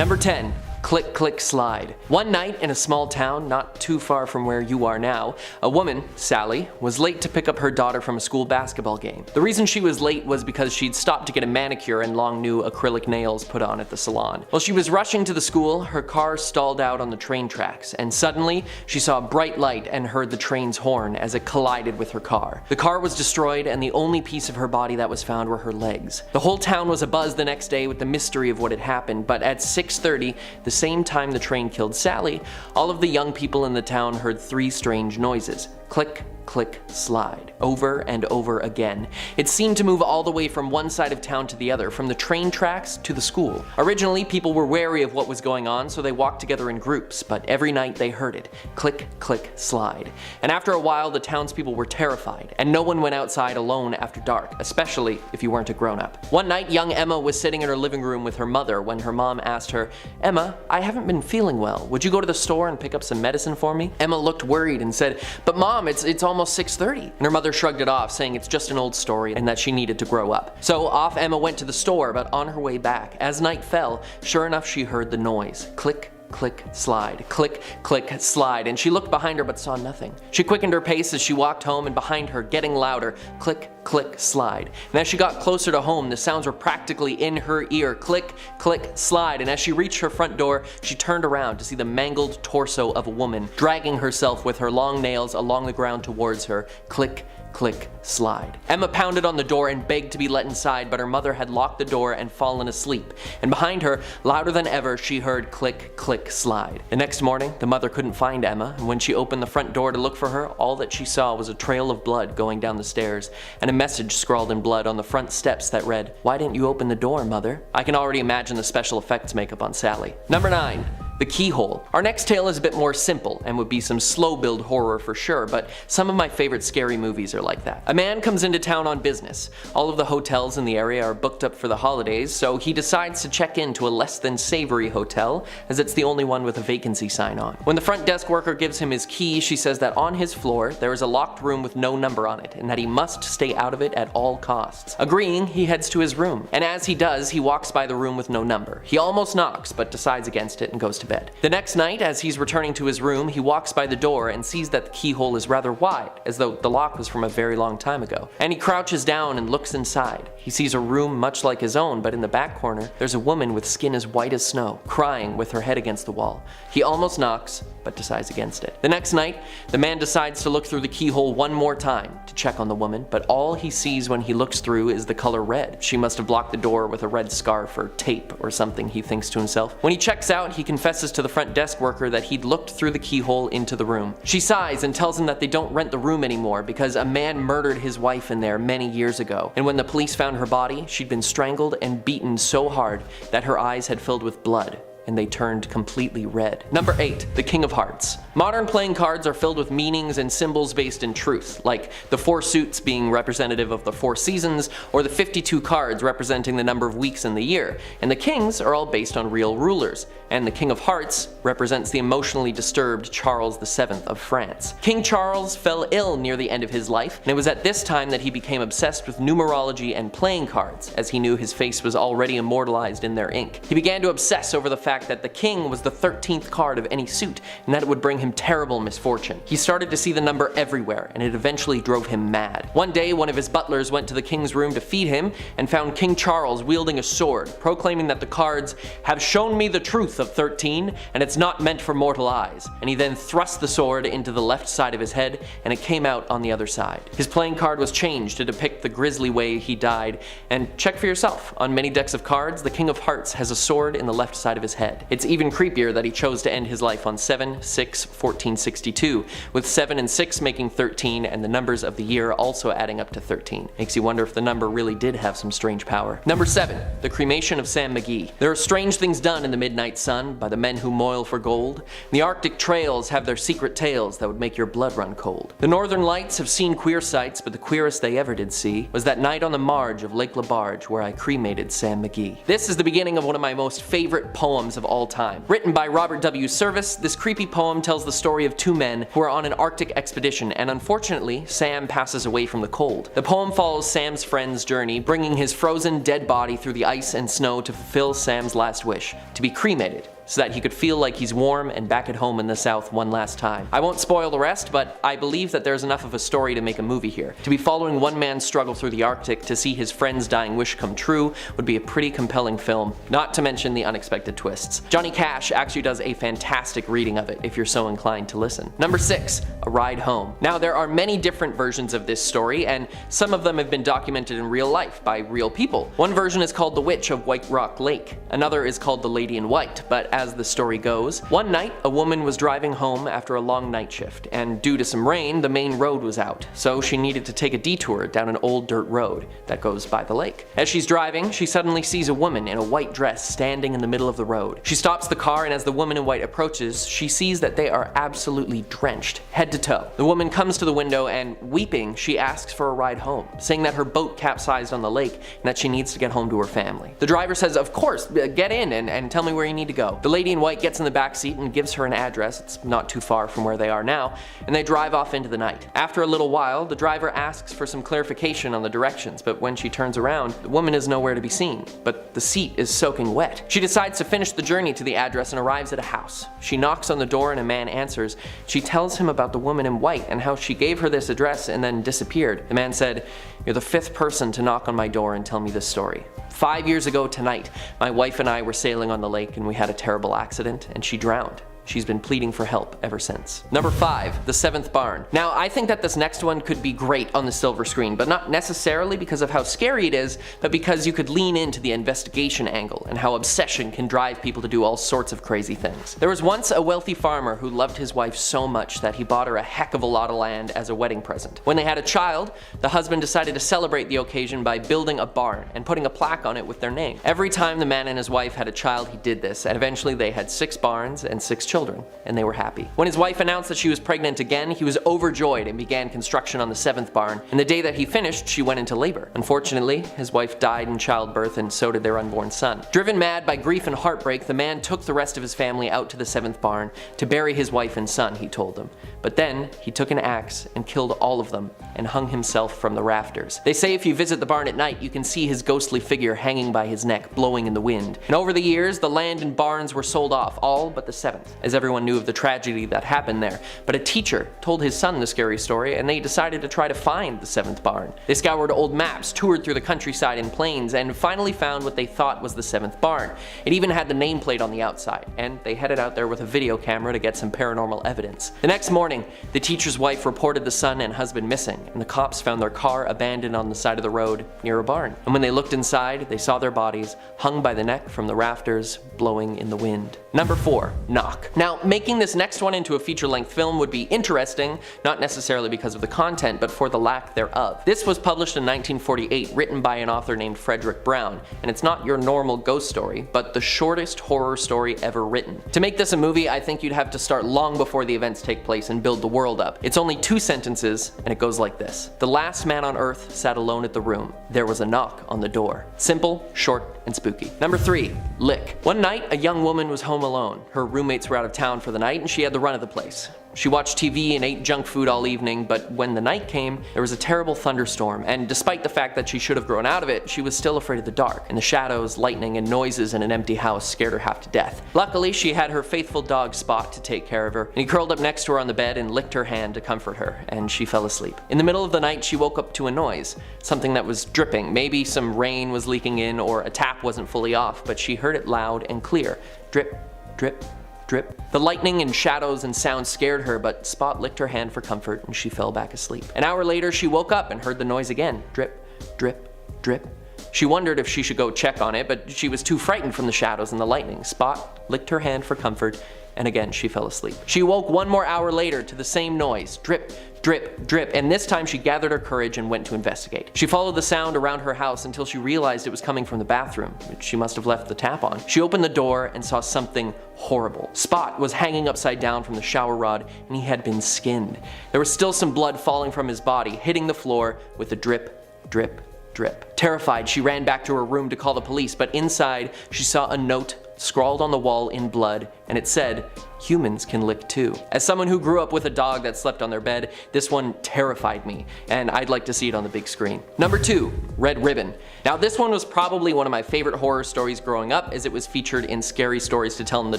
Number 10. Click, click, slide. One night in a small town not too far from where you are now, a woman, Sally, was late to pick up her daughter from a school basketball game. The reason she was late was because she'd stopped to get a manicure and long new acrylic nails put on at the salon. While she was rushing to the school, her car stalled out on the train tracks, and suddenly she saw a bright light and heard the train's horn as it collided with her car. The car was destroyed, and the only piece of her body that was found were her legs. The whole town was abuzz the next day with the mystery of what had happened, but at 6:30, the same time the train killed Sally, all of the young people in the town heard three strange noises. Click, click, slide, over and over again. It seemed to move all the way from one side of town to the other, from the train tracks to the school. Originally, people were wary of what was going on, so they walked together in groups, but every night they heard it. Click, click, slide. And after a while, the townspeople were terrified, and no one went outside alone after dark, especially if you weren't a grown-up. One night, young Emma was sitting in her living room with her mother when her mom asked her, "Emma, I haven't been feeling well. Would you go to the store and pick up some medicine for me?" Emma looked worried and said, "But Mom, it's almost 6:30. And her mother shrugged it off, saying it's just an old story and that she needed to grow up. So off Emma went to the store, but on her way back, as night fell, sure enough she heard the noise. Click, click, slide, click, click, slide, and she looked behind her but saw nothing. She quickened her pace as she walked home, and behind her, getting louder, click, click, slide. And as she got closer to home, the sounds were practically in her ear. Click, click, slide. And as she reached her front door, she turned around to see the mangled torso of a woman dragging herself with her long nails along the ground towards her. Click, click, slide. Emma pounded on the door and begged to be let inside, but her mother had locked the door and fallen asleep. And behind her, louder than ever, she heard click, click, slide. The next morning, the mother couldn't find Emma, and when she opened the front door to look for her, all that she saw was a trail of blood going down the stairs, and a message scrawled in blood on the front steps that read, "Why didn't you open the door, Mother?" I can already imagine the special effects makeup on Sally. Number 9. The Keyhole. Our next tale is a bit more simple and would be some slow build horror for sure, but some of my favorite scary movies are like that. A man comes into town on business. All of the hotels in the area are booked up for the holidays, so he decides to check into a less than savory hotel, as it's the only one with a vacancy sign on. When the front desk worker gives him his key, she says that on his floor there is a locked room with no number on it, and that he must stay out of it at all costs. Agreeing, he heads to his room, and as he does, he walks by the room with no number. He almost knocks, but decides against it and goes to bed. The next night, as he's returning to his room, he walks by the door and sees that the keyhole is rather wide, as though the lock was from a very long time ago. And he crouches down and looks inside. He sees a room much like his own, but in the back corner, there's a woman with skin as white as snow, crying with her head against the wall. He almost knocks, but decides against it. The next night, the man decides to look through the keyhole one more time to check on the woman, but all he sees when he looks through is the color red. She must have blocked the door with a red scarf or tape or something, he thinks to himself. When he checks out, he confesses to the front desk worker that he'd looked through the keyhole into the room. She sighs and tells him that they don't rent the room anymore because a man murdered his wife in there many years ago, and when the police found her body, she'd been strangled and beaten so hard that her eyes had filled with blood, and they turned completely red. Number 8. The King of Hearts. Modern playing cards are filled with meanings and symbols based in truth, like the 4 suits being representative of the 4 seasons, or the 52 cards representing the number of weeks in the year, and the kings are all based on real rulers, and the King of Hearts represents the emotionally disturbed Charles VII of France. King Charles fell ill near the end of his life, and it was at this time that he became obsessed with numerology and playing cards, as he knew his face was already immortalized in their ink. He began to obsess over the fact that the king was the 13th card of any suit, and that it would bring him terrible misfortune. He started to see the number everywhere, and it eventually drove him mad. One day, one of his butlers went to the king's room to feed him, and found King Charles wielding a sword, proclaiming that the cards have shown me the truth of 13, and it's not meant for mortal eyes. And he then thrust the sword into the left side of his head, and it came out on the other side. His playing card was changed to depict the grisly way he died, and check for yourself. On many decks of cards, the King of Hearts has a sword in the left side of his head. It's even creepier that he chose to end his life on 7/6/1462, with 7 and 6 making 13, and the numbers of the year also adding up to 13. Makes you wonder if the number really did have some strange power. Number 7. The Cremation of Sam McGee. There are strange things done in the midnight sun by the men who moil for gold. The Arctic trails have their secret tales that would make your blood run cold. The Northern Lights have seen queer sights, but the queerest they ever did see was that night on the marge of Lake LaBarge where I cremated Sam McGee. This is the beginning of one of my most favorite poems poems of all time. Written by Robert W. Service, this creepy poem tells the story of two men who are on an Arctic expedition, and unfortunately, Sam passes away from the cold. The poem follows Sam's friend's journey, bringing his frozen, dead body through the ice and snow to fulfill Sam's last wish, to be cremated, so that he could feel like he's warm and back at home in the South one last time. I won't spoil the rest, but I believe that there's enough of a story to make a movie here. To be following one man's struggle through the Arctic to see his friend's dying wish come true would be a pretty compelling film, not to mention the unexpected twists. Johnny Cash actually does a fantastic reading of it if you're so inclined to listen. Number 6, A Ride Home. Now there are many different versions of this story, and some of them have been documented in real life by real people. One version is called The Witch of White Rock Lake. Another is called The Lady in White, but as the story goes, one night a woman was driving home after a long night shift, and due to some rain, the main road was out, so she needed to take a detour down an old dirt road that goes by the lake. As she's driving, she suddenly sees a woman in a white dress standing in the middle of the road. She stops the car, and as the woman in white approaches, she sees that they are absolutely drenched, head to toe. The woman comes to the window and, weeping, she asks for a ride home, saying that her boat capsized on the lake and that she needs to get home to her family. The driver says, "Of course, get in and tell me where you need to go." The lady in white gets in the back seat and gives her an address. It's not too far from where they are now, and they drive off into the night. After a little while, the driver asks for some clarification on the directions, but when she turns around, the woman is nowhere to be seen, but the seat is soaking wet. She decides to finish the journey to the address and arrives at a house. She knocks on the door and a man answers. She tells him about the woman in white and how she gave her this address and then disappeared. The man said, "You're the 5th person to knock on my door and tell me this story. 5 years ago tonight, my wife and I were sailing on the lake and we had a terrible accident and she drowned. She's been pleading for help ever since." Number 5, The Seventh Barn. Now, I think that this next one could be great on the silver screen, but not necessarily because of how scary it is, but because you could lean into the investigation angle and how obsession can drive people to do all sorts of crazy things. There was once a wealthy farmer who loved his wife so much that he bought her a heck of a lot of land as a wedding present. When they had a child, the husband decided to celebrate the occasion by building a barn and putting a plaque on it with their name. Every time the man and his wife had a child, he did this, and eventually they had 6 barns and 6 children, and they were happy. When his wife announced that she was pregnant again, he was overjoyed and began construction on the 7th barn, and the day that he finished, she went into labor. Unfortunately, his wife died in childbirth, and so did their unborn son. Driven mad by grief and heartbreak, the man took the rest of his family out to the 7th barn to bury his wife and son, he told them. But then, he took an axe and killed all of them and hung himself from the rafters. They say if you visit the barn at night, you can see his ghostly figure hanging by his neck, blowing in the wind. And over the years, the land and barns were sold off, all but the 7th, as everyone knew of the tragedy that happened there. But a teacher told his son the scary story, and they decided to try to find the 7th barn. They scoured old maps, toured through the countryside and plains, and finally found what they thought was the 7th barn. It even had the nameplate on the outside, and they headed out there with a video camera to get some paranormal evidence. The next morning, the teacher's wife reported the son and husband missing, and the cops found their car abandoned on the side of the road near a barn. And when they looked inside, they saw their bodies hung by the neck from the rafters, blowing in the wind. Number 4, Knock. Now, making this next one into a feature-length film would be interesting, not necessarily because of the content, but for the lack thereof. This was published in 1948, written by an author named Frederick Brown, and it's not your normal ghost story, but the shortest horror story ever written. To make this a movie, I think you'd have to start long before the events take place and build the world up. It's only 2 sentences, and it goes like this. The last man on earth sat alone at the room. There was a knock on the door. Simple, short, and spooky. Number 3, Lick. One night, a young woman was home alone. Her roommates were out of town for the night, and she had the run of the place. She watched TV and ate junk food all evening, but when the night came, there was a terrible thunderstorm, and despite the fact that she should have grown out of it, she was still afraid of the dark, and the shadows, lightning, and noises in an empty house scared her half to death. Luckily, she had her faithful dog Spot to take care of her, and he curled up next to her on the bed and licked her hand to comfort her, and she fell asleep. In the middle of the night, she woke up to a noise, something that was dripping. Maybe some rain was leaking in, or a tap wasn't fully off, but she heard it loud and clear. Drip, drip, drip. The lightning and shadows and sounds scared her, but Spot licked her hand for comfort and she fell back asleep. An hour later, she woke up and heard the noise again. Drip, drip, drip. She wondered if she should go check on it, but she was too frightened from the shadows and the lightning. Spot licked her hand for comfort, and again she fell asleep. She woke one more hour later to the same noise. Drip, drip, drip, and this time she gathered her courage and went to investigate. She followed the sound around her house until she realized it was coming from the bathroom, which she must have left the tap on. She opened the door and saw something horrible. Spot was hanging upside down from the shower rod, and he had been skinned. There was still some blood falling from his body, hitting the floor with a drip, drip, drip. Terrified, she ran back to her room to call the police, but inside she saw a note scrawled on the wall in blood, and it said, "Humans can lick too." As someone who grew up with a dog that slept on their bed, this one terrified me, and I'd like to see it on the big screen. Number 2, Red Ribbon. Now this one was probably one of my favorite horror stories growing up, as it was featured in Scary Stories to Tell in the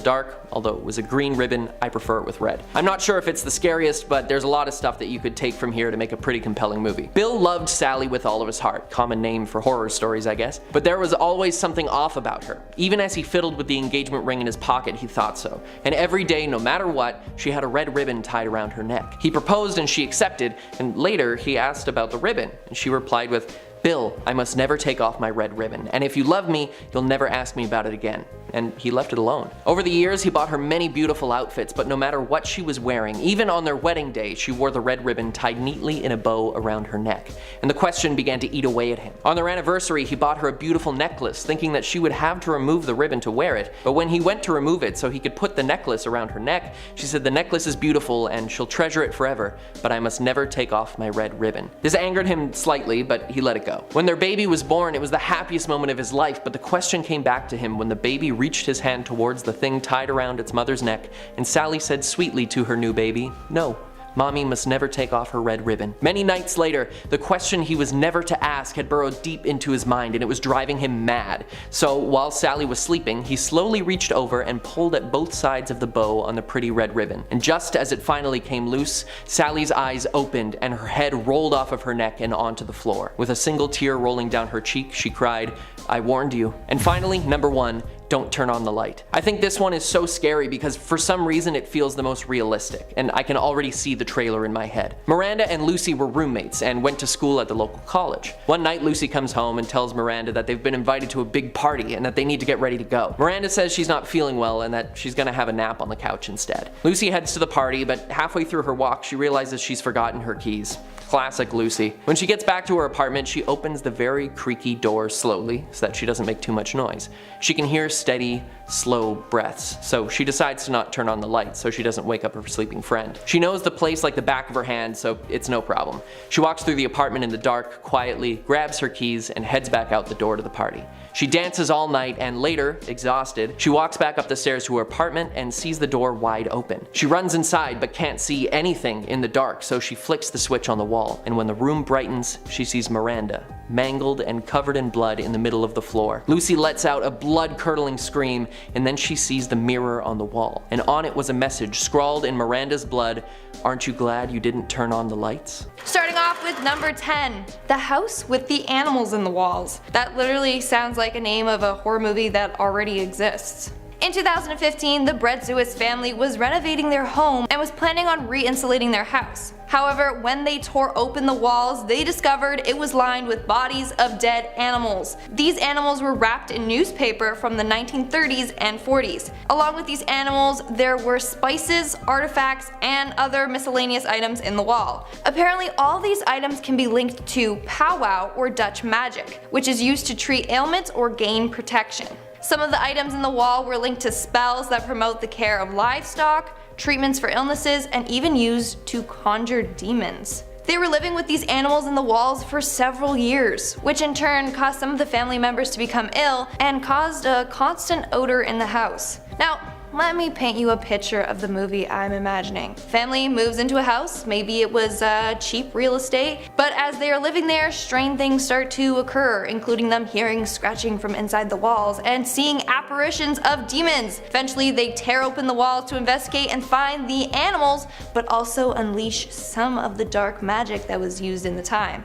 Dark. Although it was a green ribbon, I prefer it with red. I'm not sure if it's the scariest, but there's a lot of stuff that you could take from here to make a pretty compelling movie. Bill loved Sally with all of his heart, common name for horror stories I guess, but there was always something off about her. Even as he fiddled with the engagement ring in his pocket, he thought so. And every day, no matter what, she had a red ribbon tied around her neck. He proposed and she accepted, and later he asked about the ribbon, and she replied with, "Bill, I must never take off my red ribbon, and if you love me, you'll never ask me about it again." And he left it alone. Over the years, he bought her many beautiful outfits, but no matter what she was wearing, even on their wedding day, she wore the red ribbon tied neatly in a bow around her neck. And the question began to eat away at him. On their anniversary, he bought her a beautiful necklace, thinking that she would have to remove the ribbon to wear it, but when he went to remove it so he could put the necklace around her neck, she said, "The necklace is beautiful and she'll treasure it forever, but I must never take off my red ribbon." This angered him slightly, but he let it go. When their baby was born, it was the happiest moment of his life, but the question came back to him when the baby reached his hand towards the thing tied around its mother's neck, and Sally said sweetly to her new baby, "No, Mommy must never take off her red ribbon." Many nights later, the question he was never to ask had burrowed deep into his mind, and it was driving him mad. So while Sally was sleeping, he slowly reached over and pulled at both sides of the bow on the pretty red ribbon. And just as it finally came loose, Sally's eyes opened and her head rolled off of her neck and onto the floor. With a single tear rolling down her cheek, she cried, "I warned you." And finally, number 1, don't turn on the light. I think this one is so scary because for some reason it feels the most realistic, and I can already see the trailer in my head. Miranda and Lucy were roommates and went to school at the local college. One night Lucy comes home and tells Miranda that they've been invited to a big party and that they need to get ready to go. Miranda says she's not feeling well and that she's gonna have a nap on the couch instead. Lucy heads to the party, but halfway through her walk she realizes she's forgotten her keys. Classic Lucy. When she gets back to her apartment, she opens the very creaky door slowly so that she doesn't make too much noise. She can hear steady, slow breaths, so she decides to not turn on the light so she doesn't wake up her sleeping friend. She knows the place like the back of her hand, so it's no problem. She walks through the apartment in the dark, quietly, grabs her keys, and heads back out the door to the party. She dances all night, and later, exhausted, she walks back up the stairs to her apartment and sees the door wide open. She runs inside but can't see anything in the dark, so she flicks the switch on the wall, and when the room brightens, she sees Miranda, mangled and covered in blood in the middle of the floor. Lucy lets out a blood-curdling scream, and then she sees the mirror on the wall, and on it was a message scrawled in Miranda's blood, "Aren't you glad you didn't turn on the lights?" Starting off with number 10, The House with the Animals in the Walls. That literally sounds like a name of a horror movie that already exists. In 2015, the Bredzewicz family was renovating their home and was planning on re-insulating their house. However, when they tore open the walls, they discovered it was lined with bodies of dead animals. These animals were wrapped in newspaper from the 1930s and 40s. Along with these animals, there were spices, artifacts, and other miscellaneous items in the wall. Apparently, all these items can be linked to powwow or Dutch magic, which is used to treat ailments or gain protection. Some of the items in the wall were linked to spells that promote the care of livestock, treatments for illnesses, and even used to conjure demons. They were living with these animals in the walls for several years, which in turn caused some of the family members to become ill and caused a constant odor in the house. Now, let me paint you a picture of the movie I'm imagining. Family moves into a house, maybe it was cheap real estate, but as they are living there, strange things start to occur, including them hearing scratching from inside the walls and seeing apparitions of demons. Eventually they tear open the walls to investigate and find the animals, but also unleash some of the dark magic that was used in the time.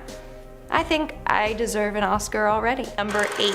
I think I deserve an Oscar already. Number 8.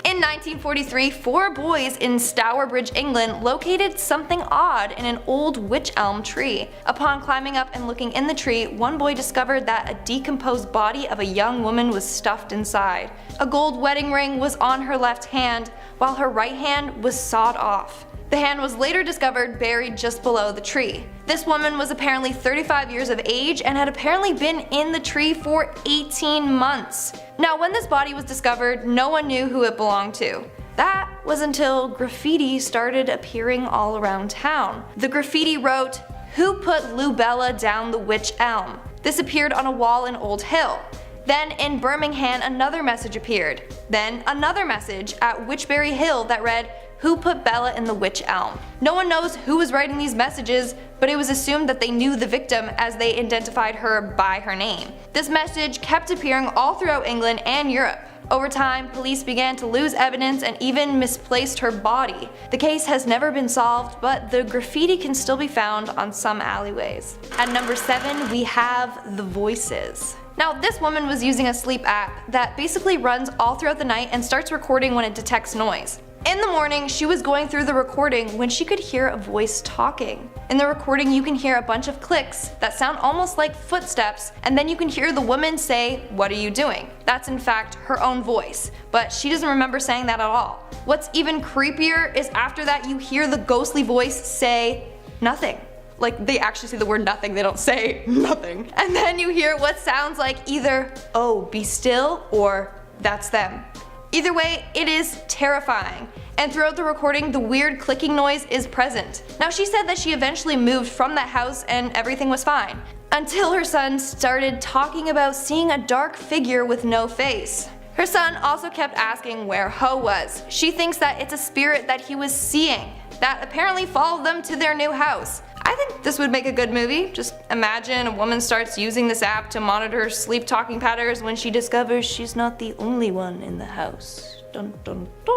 In 1943, 4 boys in Stourbridge, England located something odd in an old wych elm tree. Upon climbing up and looking in the tree, one boy discovered that a decomposed body of a young woman was stuffed inside. A gold wedding ring was on her left hand, while her right hand was sawed off. The hand was later discovered buried just below the tree. This woman was apparently 35 years of age and had apparently been in the tree for 18 months. Now, when this body was discovered, no one knew who it belonged to. That was until graffiti started appearing all around town. The graffiti wrote, "Who put Lubella down the wych elm?" This appeared on a wall in Old Hill. Then in Birmingham another message appeared. Then another message at Witchbury Hill that read, who put Bella in the witch elm. No one knows who was writing these messages, but it was assumed that they knew the victim as they identified her by her name. This message kept appearing all throughout England and Europe. Over time, police began to lose evidence and even misplaced her body. The case has never been solved, but the graffiti can still be found on some alleyways. At number 7, we have the voices. Now, this woman was using a sleep app that basically runs all throughout the night and starts recording when it detects noise. In the morning, she was going through the recording when she could hear a voice talking. In the recording, you can hear a bunch of clicks that sound almost like footsteps, and then you can hear the woman say, "What are you doing?" That's in fact her own voice, but she doesn't remember saying that at all. What's even creepier is after that you hear the ghostly voice say, "Nothing." Like, they actually say the word nothing, they don't say nothing. And then you hear what sounds like either, "Oh, be still," or "That's them." Either way, it is terrifying. And throughout the recording, the weird clicking noise is present. Now, she said that she eventually moved from that house and everything was fine, until her son started talking about seeing a dark figure with no face. Her son also kept asking where Ho was. She thinks that it's a spirit that he was seeing that apparently followed them to their new house. I think this would make a good movie. Just imagine a woman starts using this app to monitor sleep talking patterns when she discovers she's not the only one in the house. Dun dun dun.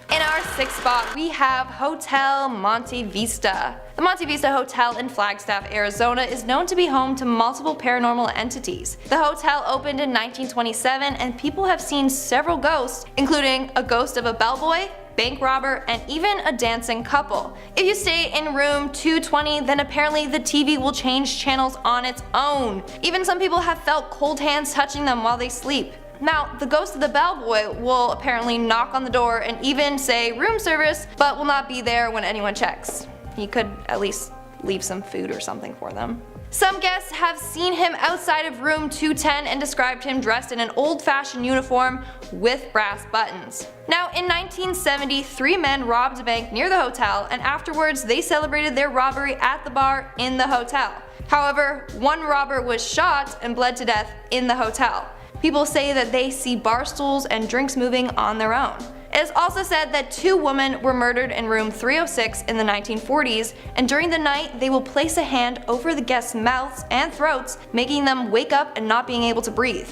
In our 6th spot, we have Hotel Monte Vista. The Monte Vista Hotel in Flagstaff, Arizona is known to be home to multiple paranormal entities. The hotel opened in 1927 and people have seen several ghosts, including a ghost of a bellboy, bank robber, and even a dancing couple. If you stay in room 220, then apparently the TV will change channels on its own. Even some people have felt cold hands touching them while they sleep. Now, the ghost of the bellboy will apparently knock on the door and even say room service, but will not be there when anyone checks. He could at least leave some food or something for them. Some guests have seen him outside of room 210 and described him dressed in an old-fashioned uniform with brass buttons. Now, in 1970, 3 men robbed a bank near the hotel, and afterwards they celebrated their robbery at the bar in the hotel. However, one robber was shot and bled to death in the hotel. People say that they see bar stools and drinks moving on their own. It is also said that 2 women were murdered in room 306 in the 1940s, and during the night they will place a hand over the guests' mouths and throats, making them wake up and not being able to breathe.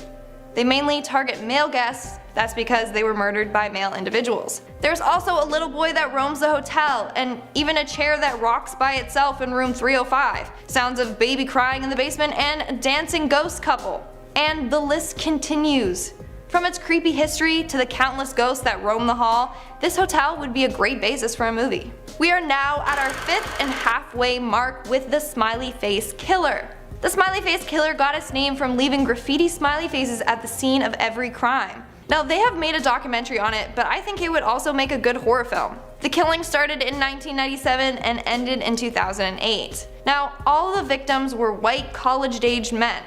They mainly target male guests, that's because they were murdered by male individuals. There's also a little boy that roams the hotel, and even a chair that rocks by itself in room 305, sounds of baby crying in the basement, and a dancing ghost couple. And the list continues. From its creepy history to the countless ghosts that roam the hall, this hotel would be a great basis for a movie. We are now at our 5th and halfway mark with the Smiley Face Killer. The Smiley Face Killer got its name from leaving graffiti smiley faces at the scene of every crime. Now, they have made a documentary on it, but I think it would also make a good horror film. The killing started in 1997 and ended in 2008. Now, all of the victims were white, college-aged men.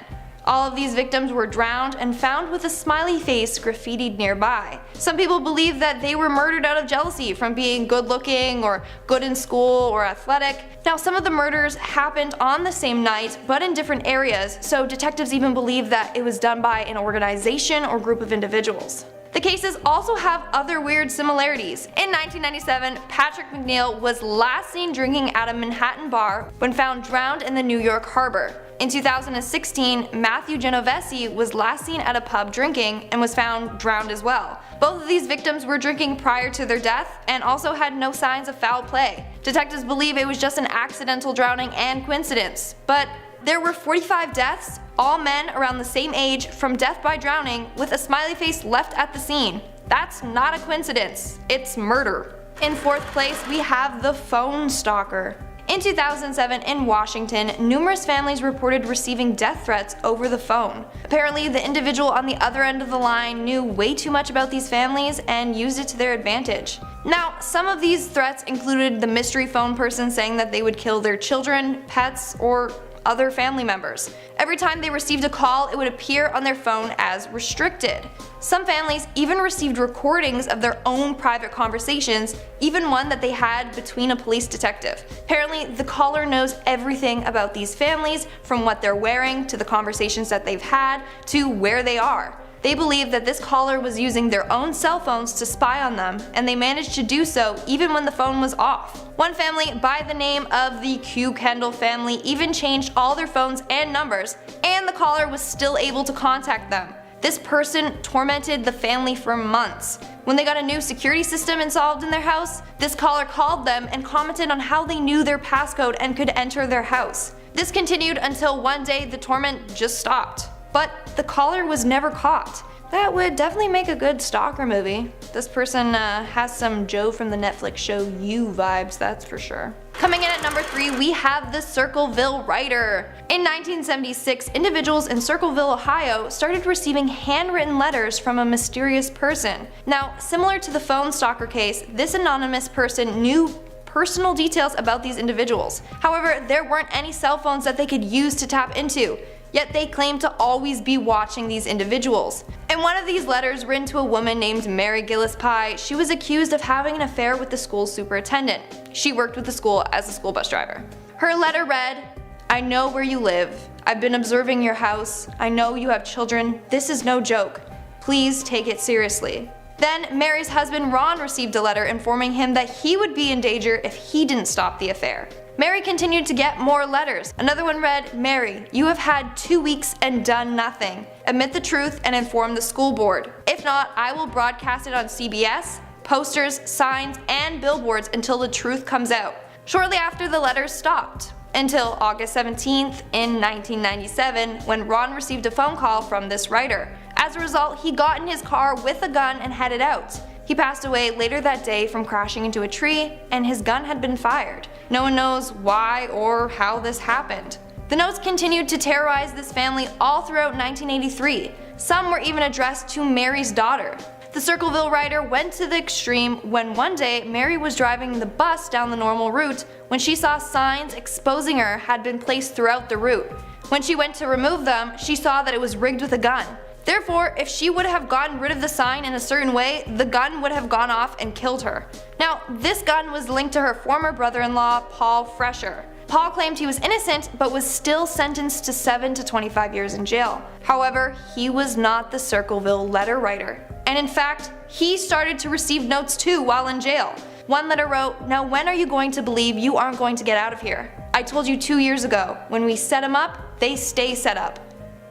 All of these victims were drowned and found with a smiley face graffitied nearby. Some people believe that they were murdered out of jealousy from being good looking or good in school or athletic. Now, some of the murders happened on the same night but in different areas, so detectives even believe that it was done by an organization or group of individuals. The cases also have other weird similarities. In 1997, Patrick McNeil was last seen drinking at a Manhattan bar when found drowned in the New York harbor. In 2016, Matthew Genovese was last seen at a pub drinking and was found drowned as well. Both of these victims were drinking prior to their death and also had no signs of foul play. Detectives believe it was just an accidental drowning and coincidence. But there were 45 deaths, all men around the same age, from death by drowning, with a smiley face left at the scene. That's not a coincidence, it's murder. In 4th place, we have the phone stalker. In 2007 in Washington, numerous families reported receiving death threats over the phone. Apparently, the individual on the other end of the line knew way too much about these families and used it to their advantage. Now, some of these threats included the mystery phone person saying that they would kill their children, pets, or other family members. Every time they received a call, it would appear on their phone as restricted. Some families even received recordings of their own private conversations, even one that they had between a police detective. Apparently, the caller knows everything about these families, from what they're wearing to the conversations that they've had to where they are. They believed that this caller was using their own cell phones to spy on them, and they managed to do so even when the phone was off. One family by the name of the Q Kendall family even changed all their phones and numbers, and the caller was still able to contact them. This person tormented the family for months. When they got a new security system installed in their house, this caller called them and commented on how they knew their passcode and could enter their house. This continued until one day the torment just stopped. But the caller was never caught. That would definitely make a good stalker movie. This person has some Joe from the Netflix show You vibes, that's for sure. Coming in at number 3, we have the Circleville Writer. In 1976, individuals in Circleville, Ohio started receiving handwritten letters from a mysterious person. Now, similar to the phone stalker case, this anonymous person knew personal details about these individuals. However, there weren't any cell phones that they could use to tap into. Yet they claimed to always be watching these individuals. In one of these letters written to a woman named Mary Gillispie, she was accused of having an affair with the school's superintendent. She worked with the school as a school bus driver. Her letter read, "I know where you live. I've been observing your house. I know you have children. This is no joke. Please take it seriously." Then Mary's husband Ron received a letter informing him that he would be in danger if he didn't stop the affair. Mary continued to get more letters. Another one read, "Mary, you have had 2 weeks and done nothing. Admit the truth and inform the school board. If not, I will broadcast it on CBS, posters, signs, and billboards until the truth comes out." Shortly after, the letters stopped. Until August 17th in 1997, when Ron received a phone call from this writer. As a result, he got in his car with a gun and headed out. He passed away later that day from crashing into a tree, and his gun had been fired. No one knows why or how this happened. The notes continued to terrorize this family all throughout 1983. Some were even addressed to Mary's daughter. The Circleville Writer went to the extreme when one day Mary was driving the bus down the normal route when she saw signs exposing her had been placed throughout the route. When she went to remove them, she saw that it was rigged with a gun. Therefore, if she would have gotten rid of the sign in a certain way, the gun would have gone off and killed her. Now, this gun was linked to her former brother-in-law, Paul Fresher. Paul claimed he was innocent, but was still sentenced to 7 to 25 years in jail. However, he was not the Circleville letter writer. And in fact, he started to receive notes too while in jail. One letter wrote, "Now when are you going to believe you aren't going to get out of here? I told you 2 years ago, when we set them up, they stay set up.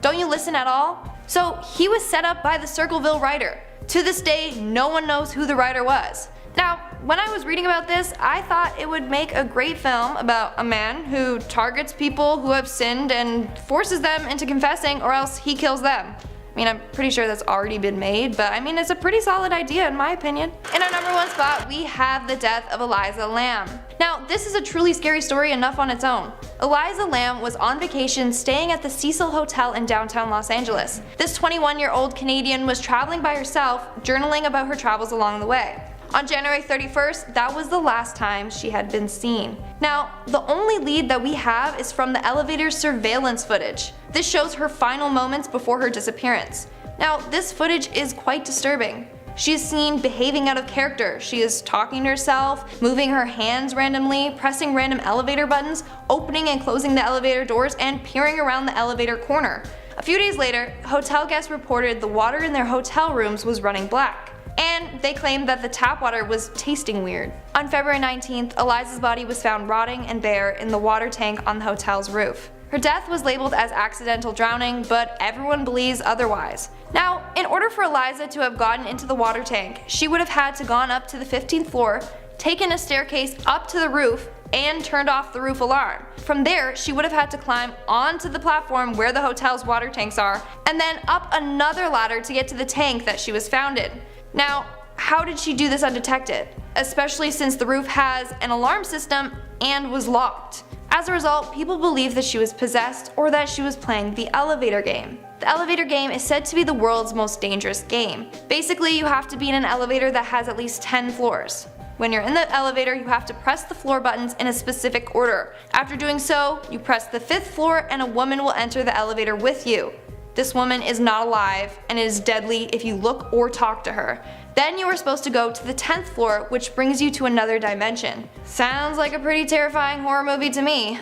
Don't you listen at all?" So he was set up by the Circleville Writer. To this day, no one knows who the writer was. Now, when I was reading about this, I thought it would make a great film about a man who targets people who have sinned and forces them into confessing, or else he kills them. I mean, I'm pretty sure that's already been made, but I mean, it's a pretty solid idea in my opinion. In our number 1 spot, we have the death of Eliza Lamb. Now, this is a truly scary story enough on its own. Eliza Lamb was on vacation staying at the Cecil Hotel in downtown Los Angeles. This 21-year-old Canadian was traveling by herself, journaling about her travels along the way. On January 31st, that was the last time she had been seen. Now, the only lead that we have is from the elevator's surveillance footage. This shows her final moments before her disappearance. Now, this footage is quite disturbing. She is seen behaving out of character. She is talking to herself, moving her hands randomly, pressing random elevator buttons, opening and closing the elevator doors, and peering around the elevator corner. A few days later, hotel guests reported the water in their hotel rooms was running black. And they claimed that the tap water was tasting weird. On February 19th, Eliza's body was found rotting and bare in the water tank on the hotel's roof. Her death was labeled as accidental drowning, but everyone believes otherwise. Now, in order for Eliza to have gotten into the water tank, she would have had to gone up to the 15th floor, taken a staircase up to the roof, and turned off the roof alarm. From there, she would have had to climb onto the platform where the hotel's water tanks are, and then up another ladder to get to the tank that she was found in. Now, how did she do this undetected? Especially since the roof has an alarm system and was locked. As a result, people believe that she was possessed or that she was playing the elevator game. The elevator game is said to be the world's most dangerous game. Basically, you have to be in an elevator that has at least 10 floors. When you're in the elevator, you have to press the floor buttons in a specific order. After doing so, you press the 5th floor and a woman will enter the elevator with you. This woman is not alive and it is deadly if you look or talk to her. Then you are supposed to go to the 10th floor, which brings you to another dimension. Sounds like a pretty terrifying horror movie to me.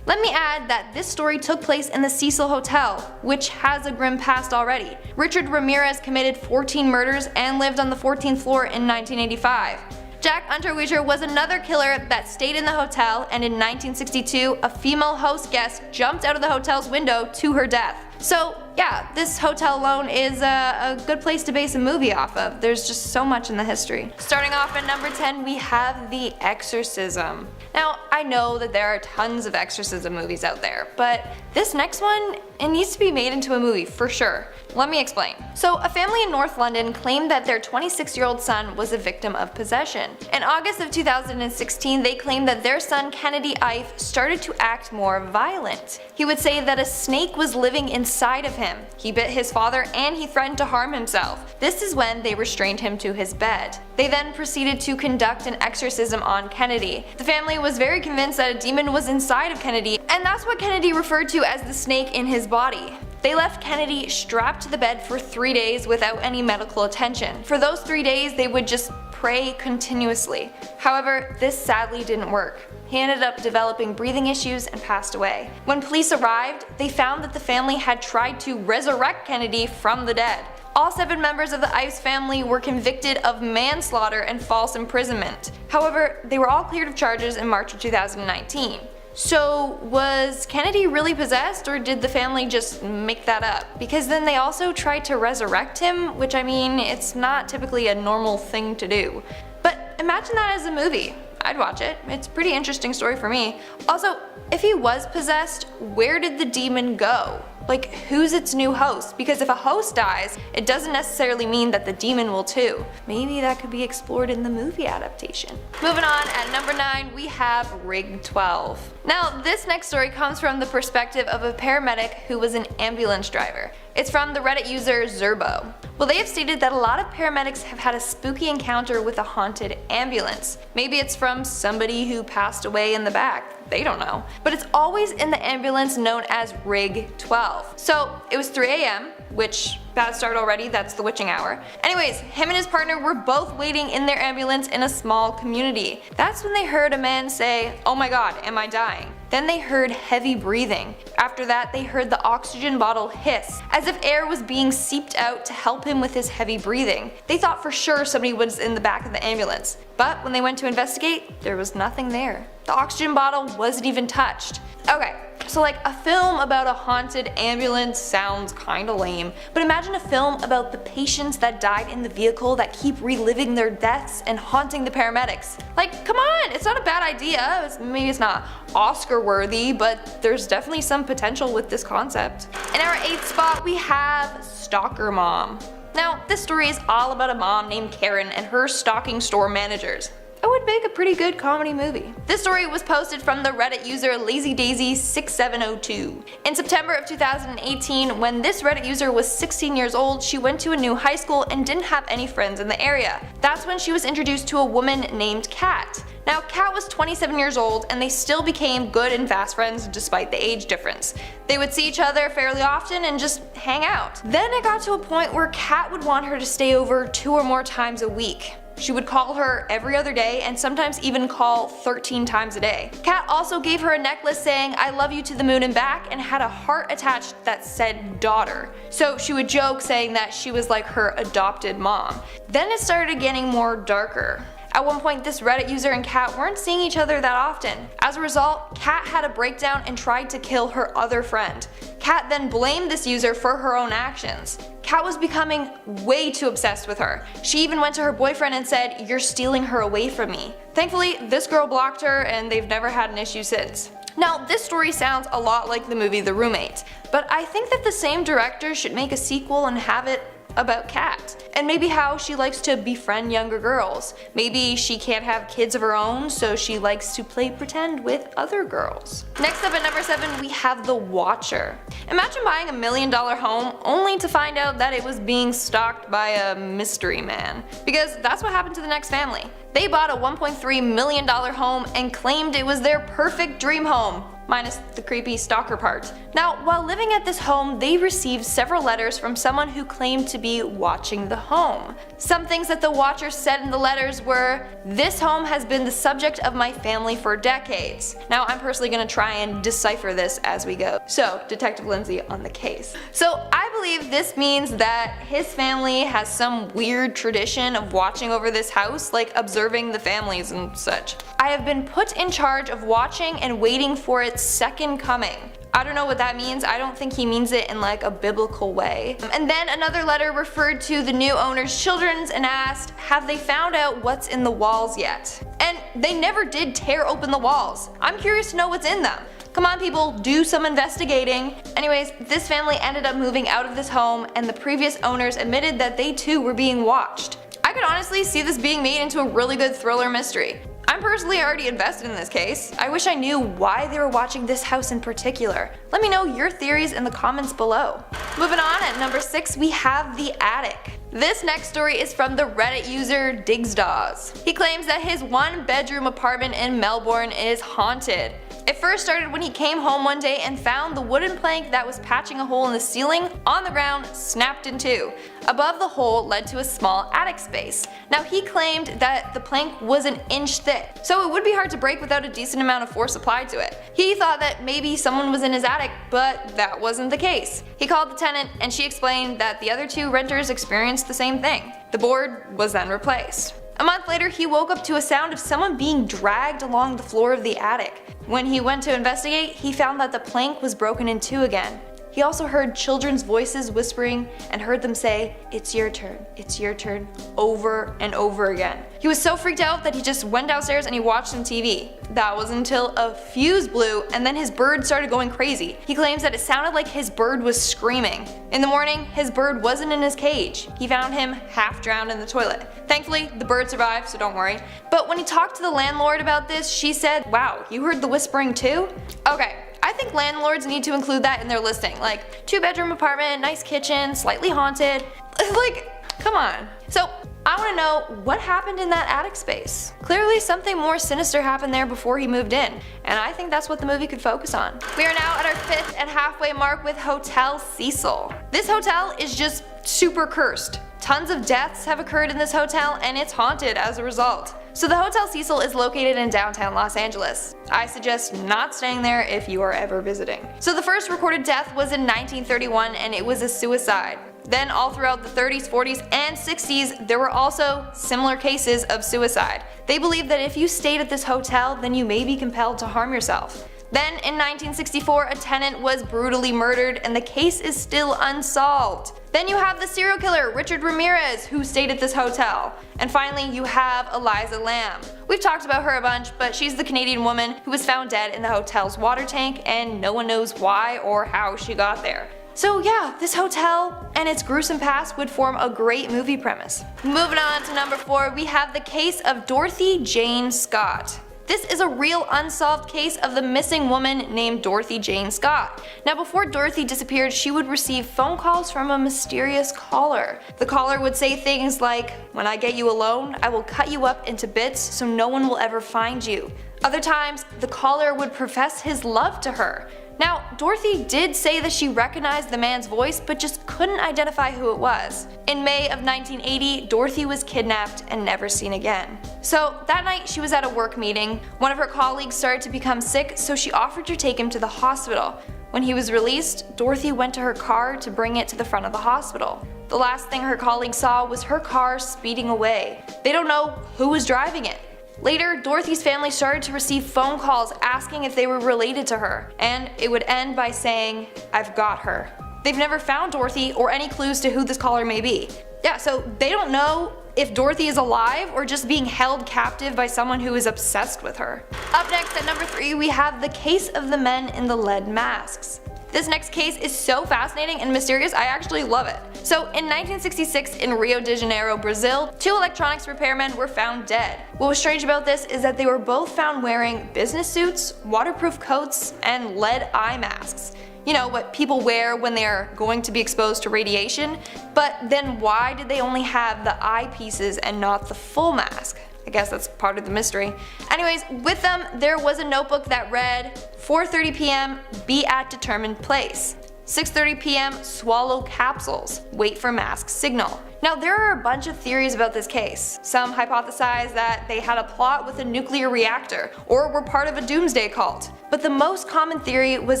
Let me add that this story took place in the Cecil Hotel, which has a grim past already. Richard Ramirez committed 14 murders and lived on the 14th floor in 1985. Jack Unterweger was another killer that stayed in the hotel, and in 1962, a female host guest jumped out of the hotel's window to her death. So yeah, this hotel alone is a good place to base a movie off of. There's just so much in the history. Starting off at number 10, we have The Exorcism. Now, I know that there are tons of exorcism movies out there, but this next one, it needs to be made into a movie for sure. Let me explain. So, a family in North London claimed that their 26-year-old son was a victim of possession. In August of 2016, they claimed that their son Kennedy Ife started to act more violent. He would say that a snake was living inside of him. He bit his father and he threatened to harm himself. This is when they restrained him to his bed. They then proceeded to conduct an exorcism on Kennedy. The family was very convinced that a demon was inside of Kennedy, and that's what Kennedy referred to as the snake in his body. They left Kennedy strapped to the bed for 3 days without any medical attention. For those 3 days, they would just pray continuously. However, this sadly didn't work. He ended up developing breathing issues and passed away. When police arrived, they found that the family had tried to resurrect Kennedy from the dead. All 7 members of the Ives family were convicted of manslaughter and false imprisonment. However, they were all cleared of charges in March of 2019. So was Kennedy really possessed, or did the family just make that up? Because then they also tried to resurrect him, which I mean, it's not typically a normal thing to do. But imagine that as a movie. I'd watch it. It's a pretty interesting story for me. Also, if he was possessed, where did the demon go? Like, who's its new host? Because if a host dies, it doesn't necessarily mean that the demon will too. Maybe that could be explored in the movie adaptation. Moving on, at number 9, we have Rig 12. Now, this next story comes from the perspective of a paramedic who was an ambulance driver. It's from the Reddit user Zerbo. Well, they have stated that a lot of paramedics have had a spooky encounter with a haunted ambulance. Maybe it's from somebody who passed away in the back. They don't know. But it's always in the ambulance known as Rig 12. So it was 3 AM, which, bad start already, that's the witching hour. Anyways, him and his partner were both waiting in their ambulance in a small community. That's when they heard a man say, "Oh my god, am I dying?" Then they heard heavy breathing. After that, they heard the oxygen bottle hiss, as if air was being seeped out to help him with his heavy breathing. They thought for sure somebody was in the back of the ambulance. But when they went to investigate, there was nothing there. The oxygen bottle wasn't even touched. Okay, so like a film about a haunted ambulance sounds kinda lame, but imagine a film about the patients that died in the vehicle that keep reliving their deaths and haunting the paramedics. Like, come on, it's not a bad idea. Maybe it's not Oscar worthy, but there's definitely some potential with this concept. In our 8th spot, we have Stalker Mom. Now, this story is all about a mom named Karen and her stalking store managers. It would make a pretty good comedy movie. This story was posted from the Reddit user LazyDaisy6702. In September of 2018, when this Reddit user was 16 years old, she went to a new high school and didn't have any friends in the area. That's when she was introduced to a woman named Kat. Now, Kat was 27 years old, and they still became good and fast friends despite the age difference. They would see each other fairly often and just hang out. Then it got to a point where Kat would want her to stay over 2 or more times a week. She would call her every other day and sometimes even call 13 times a day. Kat also gave her a necklace saying "I love you to the moon and back" and had a heart attached that said daughter. So she would joke saying that she was like her adopted mom. Then it started getting more darker. At one point, this Reddit user and Kat weren't seeing each other that often. As a result, Kat had a breakdown and tried to kill her other friend. Kat then blamed this user for her own actions. Kat was becoming way too obsessed with her. She even went to her boyfriend and said, "You're stealing her away from me." Thankfully, this girl blocked her and they've never had an issue since. Now, this story sounds a lot like the movie The Roommate, but I think that the same director should make a sequel and have it about Kat, and maybe how she likes to befriend younger girls. Maybe she can't have kids of her own, so she likes to play pretend with other girls. Next up at number 7, we have The Watcher. Imagine buying $1 million home only to find out that it was being stalked by a mystery man. Because that's what happened to the next family. They bought a $1.3 million home and claimed it was their perfect dream home. minus the creepy stalker part. Now, while living at this home, they received several letters from someone who claimed to be watching the home. Some things that the watchers said in the letters were, "This home has been the subject of my family for decades." Now, I'm personally gonna try and decipher this as we go. So, Detective Lindsay on the case. So, I believe this means that his family has some weird tradition of watching over this house, like observing the families and such. "I have been put in charge of watching and waiting for its second coming." I don't know what that means. I don't think he means it in like a biblical way. And then another letter referred to the new owner's children and asked, have they found out what's in the walls yet? And they never did tear open the walls. I'm curious to know what's in them. Come on people, do some investigating. Anyways, this family ended up moving out of this home, and the previous owners admitted that they too were being watched. I could honestly see this being made into a really good thriller mystery. I'm personally already invested in this case. I wish I knew why they were watching this house in particular. Let me know your theories in the comments below. Moving on, at number 6 we have the attic. This next story is from the Reddit user Digsdaws. He claims that his 1-bedroom apartment in Melbourne is haunted. It first started when he came home one day and found the wooden plank that was patching a hole in the ceiling on the ground snapped in two. Above the hole led to a small attic space. Now he claimed that the plank was an inch thick, so it would be hard to break without a decent amount of force applied to it. He thought that maybe someone was in his attic, but that wasn't the case. He called the tenant and she explained that the other 2 renters experienced the same thing. The board was then replaced. A month later, he woke up to a sound of someone being dragged along the floor of the attic. When he went to investigate, he found that the plank was broken in 2 again. He also heard children's voices whispering and heard them say, it's your turn, over and over again. He was so freaked out that he just went downstairs and he watched some TV. That was until a fuse blew and then his bird started going crazy. He claims that it sounded like his bird was screaming. In the morning, his bird wasn't in his cage. He found him half drowned in the toilet. Thankfully, the bird survived, so don't worry. But when he talked to the landlord about this, she said, wow, you heard the whispering too? Okay. I think landlords need to include that in their listing, like 2-bedroom apartment, nice kitchen, slightly haunted. Like, come on. So, I want to know what happened in that attic space. Clearly something more sinister happened there before he moved in, and I think that's what the movie could focus on. We are now at our 5th and halfway mark with Hotel Cecil. This hotel is just super cursed. Tons of deaths have occurred in this hotel and it's haunted as a result. So the Hotel Cecil is located in downtown Los Angeles. I suggest not staying there if you are ever visiting. So the first recorded death was in 1931 and it was a suicide. Then all throughout the 30s, 40s, and 60s, there were also similar cases of suicide. They believe that if you stayed at this hotel, then you may be compelled to harm yourself. Then in 1964, a tenant was brutally murdered and the case is still unsolved. Then you have the serial killer Richard Ramirez, who stayed at this hotel. And finally you have Eliza Lamb. We've talked about her a bunch, but she's the Canadian woman who was found dead in the hotel's water tank and no one knows why or how she got there. So yeah, this hotel and its gruesome past would form a great movie premise. Moving on to number 4, we have the case of Dorothy Jane Scott. This is a real unsolved case of the missing woman named Dorothy Jane Scott. Now before Dorothy disappeared, she would receive phone calls from a mysterious caller. The caller would say things like, when I get you alone, I will cut you up into bits so no one will ever find you. Other times, the caller would profess his love to her. Now, Dorothy did say that she recognized the man's voice but just couldn't identify who it was. In May of 1980, Dorothy was kidnapped and never seen again. So that night she was at a work meeting. One of her colleagues started to become sick, so she offered to take him to the hospital. When he was released, Dorothy went to her car to bring it to the front of the hospital. The last thing her colleague saw was her car speeding away. They don't know who was driving it. Later, Dorothy's family started to receive phone calls asking if they were related to her, and it would end by saying, I've got her. They've never found Dorothy or any clues to who this caller may be. Yeah, so they don't know if Dorothy is alive or just being held captive by someone who is obsessed with her. Up next at number 3, we have the case of the men in the lead masks. This next case is so fascinating and mysterious, I actually love it. So in 1966 in Rio de Janeiro, Brazil, 2 electronics repairmen were found dead. What was strange about this is that they were both found wearing business suits, waterproof coats, and lead eye masks. You know, what people wear when they are going to be exposed to radiation. But then why did they only have the eyepieces and not the full mask? I guess that's part of the mystery. Anyways, with them there was a notebook that read 4:30 p.m. be at determined place. 6:30 p.m. swallow capsules, wait for mask signal. Now there are a bunch of theories about this case. Some hypothesize that they had a plot with a nuclear reactor or were part of a doomsday cult. But the most common theory was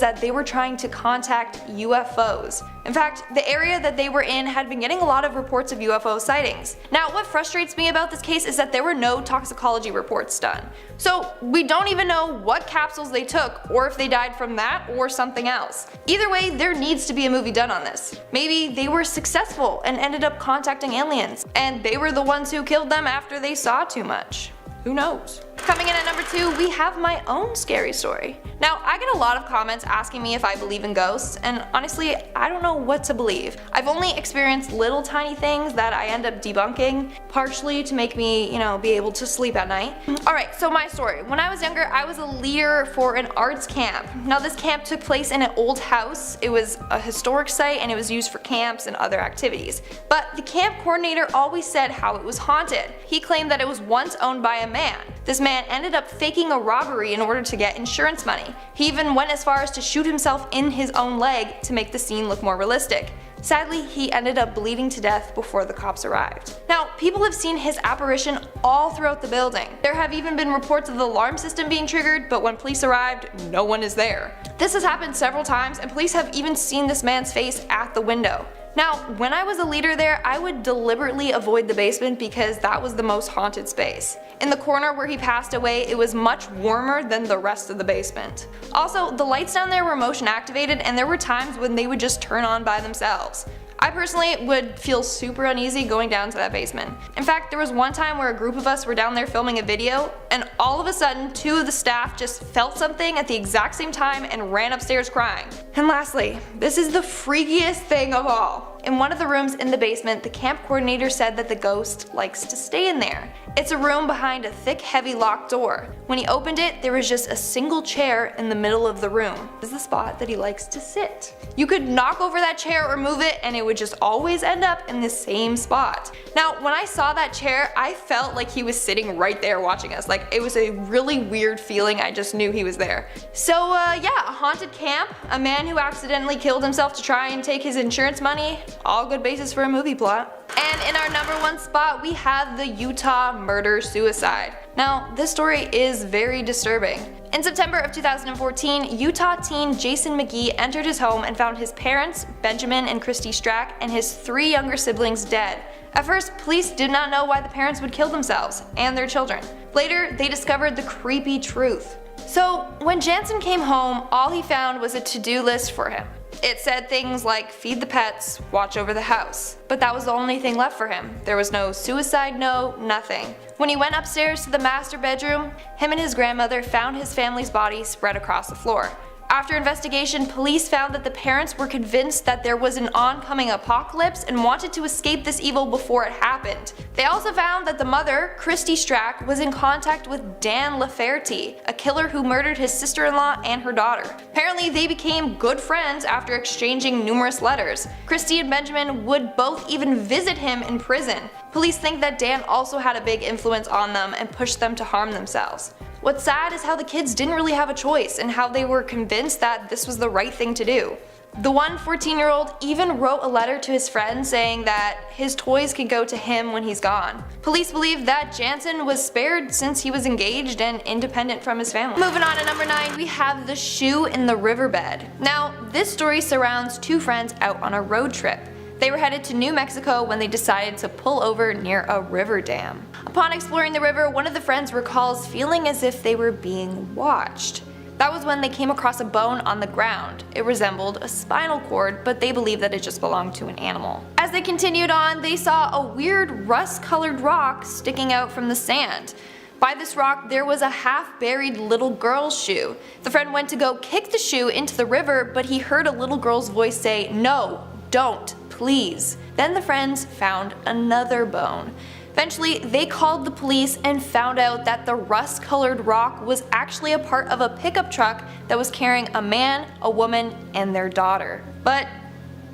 that they were trying to contact UFOs. In fact, the area that they were in had been getting a lot of reports of UFO sightings. Now what frustrates me about this case is that there were no toxicology reports done. So we don't even know what capsules they took or if they died from that or something else. Either way, there needs to be a movie done on this. Maybe they were successful and ended up contacting aliens, and they were the ones who killed them after they saw too much. Who knows? Coming in at number 2, we have my own scary story. Now, I get a lot of comments asking me if I believe in ghosts, and honestly, I don't know what to believe. I've only experienced little tiny things that I end up debunking, partially to make me, be able to sleep at night. Alright, so my story. When I was younger, I was a leader for an arts camp. Now this camp took place in an old house. It was a historic site and it was used for camps and other activities. But the camp coordinator always said how it was haunted. He claimed that it was once owned by a man. This man ended up faking a robbery in order to get insurance money. He even went as far as to shoot himself in his own leg to make the scene look more realistic. Sadly, he ended up bleeding to death before the cops arrived. Now, people have seen his apparition all throughout the building. There have even been reports of the alarm system being triggered, but when police arrived, no one is there. This has happened several times, and police have even seen this man's face at the window. Now, when I was a leader there, I would deliberately avoid the basement because that was the most haunted space. In the corner where he passed away, it was much warmer than the rest of the basement. Also, the lights down there were motion activated, and there were times when they would just turn on by themselves. I personally would feel super uneasy going down to that basement. In fact, there was one time where a group of us were down there filming a video, and all of a sudden 2 of the staff just felt something at the exact same time and ran upstairs crying. And lastly, this is the freakiest thing of all. In one of the rooms in the basement, the camp coordinator said that the ghost likes to stay in there. It's a room behind a thick, heavy locked door. When he opened it, there was just a single chair in the middle of the room. This is the spot that he likes to sit. You could knock over that chair or move it, and it would just always end up in the same spot. Now, when I saw that chair, I felt like he was sitting right there watching us. Like, it was a really weird feeling. I just knew he was there. So yeah, a haunted camp, a man who accidentally killed himself to try and take his insurance money, all good basis for a movie plot. And in our number 1 spot, we have the Utah murder-suicide. Now, this story is very disturbing. In September of 2014, Utah teen Jason McGee entered his home and found his parents, Benjamin and Christy Strack, and his 3 younger siblings dead. At first, police did not know why the parents would kill themselves and their children. Later, they discovered the creepy truth. So, when Jansen came home, all he found was a to-do list for him. It said things like feed the pets, watch over the house. But that was the only thing left for him. There was no suicide note, nothing. When he went upstairs to the master bedroom, him and his grandmother found his family's body spread across the floor. After investigation, police found that the parents were convinced that there was an oncoming apocalypse and wanted to escape this evil before it happened. They also found that the mother, Christy Strack, was in contact with Dan Laferty, a killer who murdered his sister-in-law and her daughter. Apparently, they became good friends after exchanging numerous letters. Christy and Benjamin would both even visit him in prison. Police think that Dan also had a big influence on them and pushed them to harm themselves. What's sad is how the kids didn't really have a choice and how they were convinced that this was the right thing to do. The one 14-year-old even wrote a letter to his friend saying that his toys can go to him when he's gone. Police believe that Jansen was spared since he was engaged and independent from his family. Moving on to number 9, we have the shoe in the riverbed. Now, this story surrounds 2 friends out on a road trip. They were headed to New Mexico when they decided to pull over near a river dam. Upon exploring the river, one of the friends recalls feeling as if they were being watched. That was when they came across a bone on the ground. It resembled a spinal cord, but they believed that it just belonged to an animal. As they continued on, they saw a weird rust-colored rock sticking out from the sand. By this rock, there was a half-buried little girl's shoe. The friend went to go kick the shoe into the river, but he heard a little girl's voice say, "No, don't, please." Then the friends found another bone. Eventually, they called the police and found out that the rust-colored rock was actually a part of a pickup truck that was carrying a man, a woman, and their daughter. But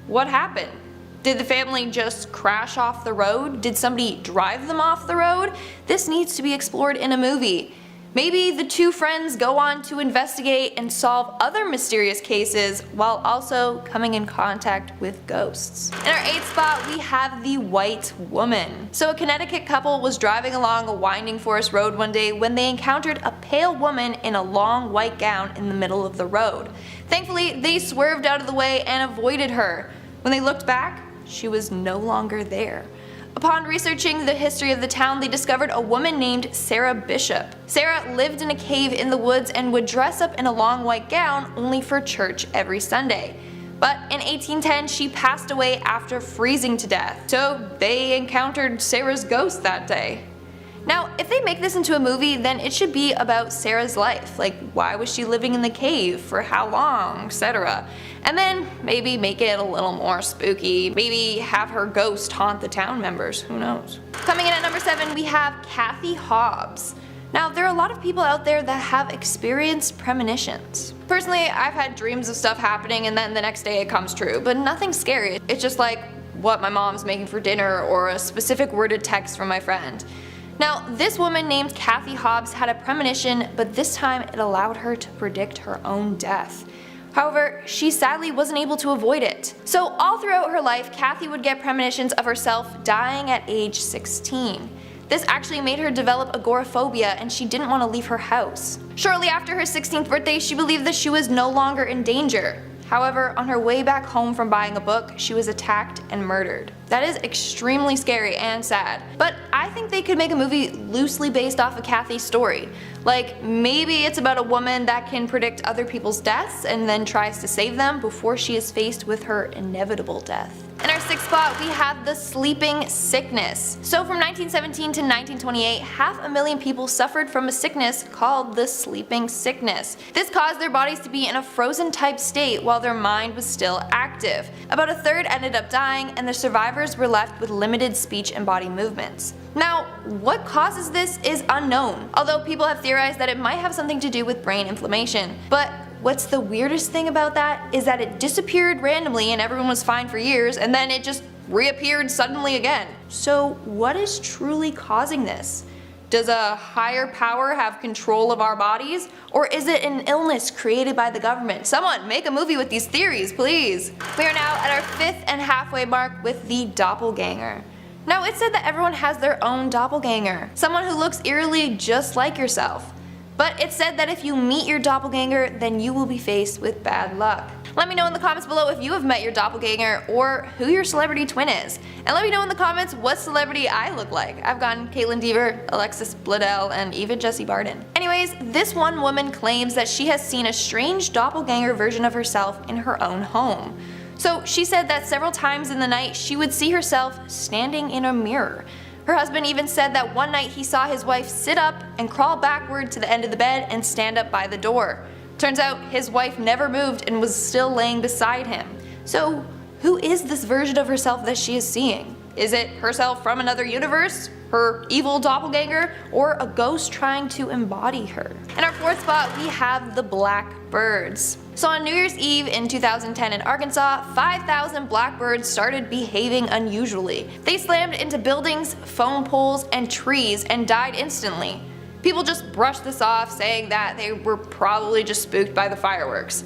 what happened? Did the family just crash off the road? Did somebody drive them off the road? This needs to be explored in a movie. Maybe the two friends go on to investigate and solve other mysterious cases while also coming in contact with ghosts. In our 8th spot, we have the White Woman. So a Connecticut couple was driving along a winding forest road one day when they encountered a pale woman in a long white gown in the middle of the road. Thankfully, they swerved out of the way and avoided her. When they looked back, she was no longer there. Upon researching the history of the town, they discovered a woman named Sarah Bishop. Sarah lived in a cave in the woods and would dress up in a long white gown only for church every Sunday. But in 1810, she passed away after freezing to death, so they encountered Sarah's ghost that day. Now, if they make this into a movie, then it should be about Sarah's life, like why was she living in the cave, for how long, etc. And then maybe make it a little more spooky, maybe have her ghost haunt the town members, who knows. Coming in at number 7, we have Kathy Hobbs. Now, there are a lot of people out there that have experienced premonitions. Personally, I've had dreams of stuff happening and then the next day it comes true, but nothing scary. It's just like what my mom's making for dinner or a specific worded text from my friend. Now, this woman named Kathy Hobbs had a premonition, but this time it allowed her to predict her own death. However, she sadly wasn't able to avoid it. So all throughout her life, Kathy would get premonitions of herself dying at age 16. This actually made her develop agoraphobia and she didn't want to leave her house. Shortly after her 16th birthday, she believed that she was no longer in danger. However, on her way back home from buying a book, she was attacked and murdered. That is extremely scary and sad, but I think they could make a movie loosely based off of Kathy's story. Like, maybe it's about a woman that can predict other people's deaths and then tries to save them before she is faced with her inevitable death. In our 6th spot, we have the sleeping sickness. So from 1917 to 1928, 500,000 people suffered from a sickness called the sleeping sickness. This caused their bodies to be in a frozen type state while their mind was still active. About a third ended up dying and the survivors were left with limited speech and body movements. Now, what causes this is unknown, although people have theorized that it might have something to do with brain inflammation. But what's the weirdest thing about that is that it disappeared randomly and everyone was fine for years and then it just reappeared suddenly again. So what is truly causing this? Does a higher power have control of our bodies? Or is it an illness created by the government? Someone make a movie with these theories, please. We are now at our 5th and halfway mark with the doppelganger. Now, it's said that everyone has their own doppelganger, someone who looks eerily just like yourself. But it's said that if you meet your doppelganger, then you will be faced with bad luck. Let me know in the comments below if you have met your doppelganger or who your celebrity twin is. And let me know in the comments what celebrity I look like. I've gotten Caitlin Dever, Alexis Bledel, and even Jessie Barden. Anyways, this one woman claims that she has seen a strange doppelganger version of herself in her own home. So she said that several times in the night she would see herself standing in a mirror. Her husband even said that one night he saw his wife sit up and crawl backward to the end of the bed and stand up by the door. Turns out his wife never moved and was still laying beside him. So who is this version of herself that she is seeing? Is it herself from another universe? Her evil doppelganger? Or a ghost trying to embody her? In our 4th spot, we have the black birds. So on New Year's Eve in 2010 in Arkansas, 5,000 blackbirds started behaving unusually. They slammed into buildings, phone poles, and trees and died instantly. People just brushed this off, saying that they were probably just spooked by the fireworks.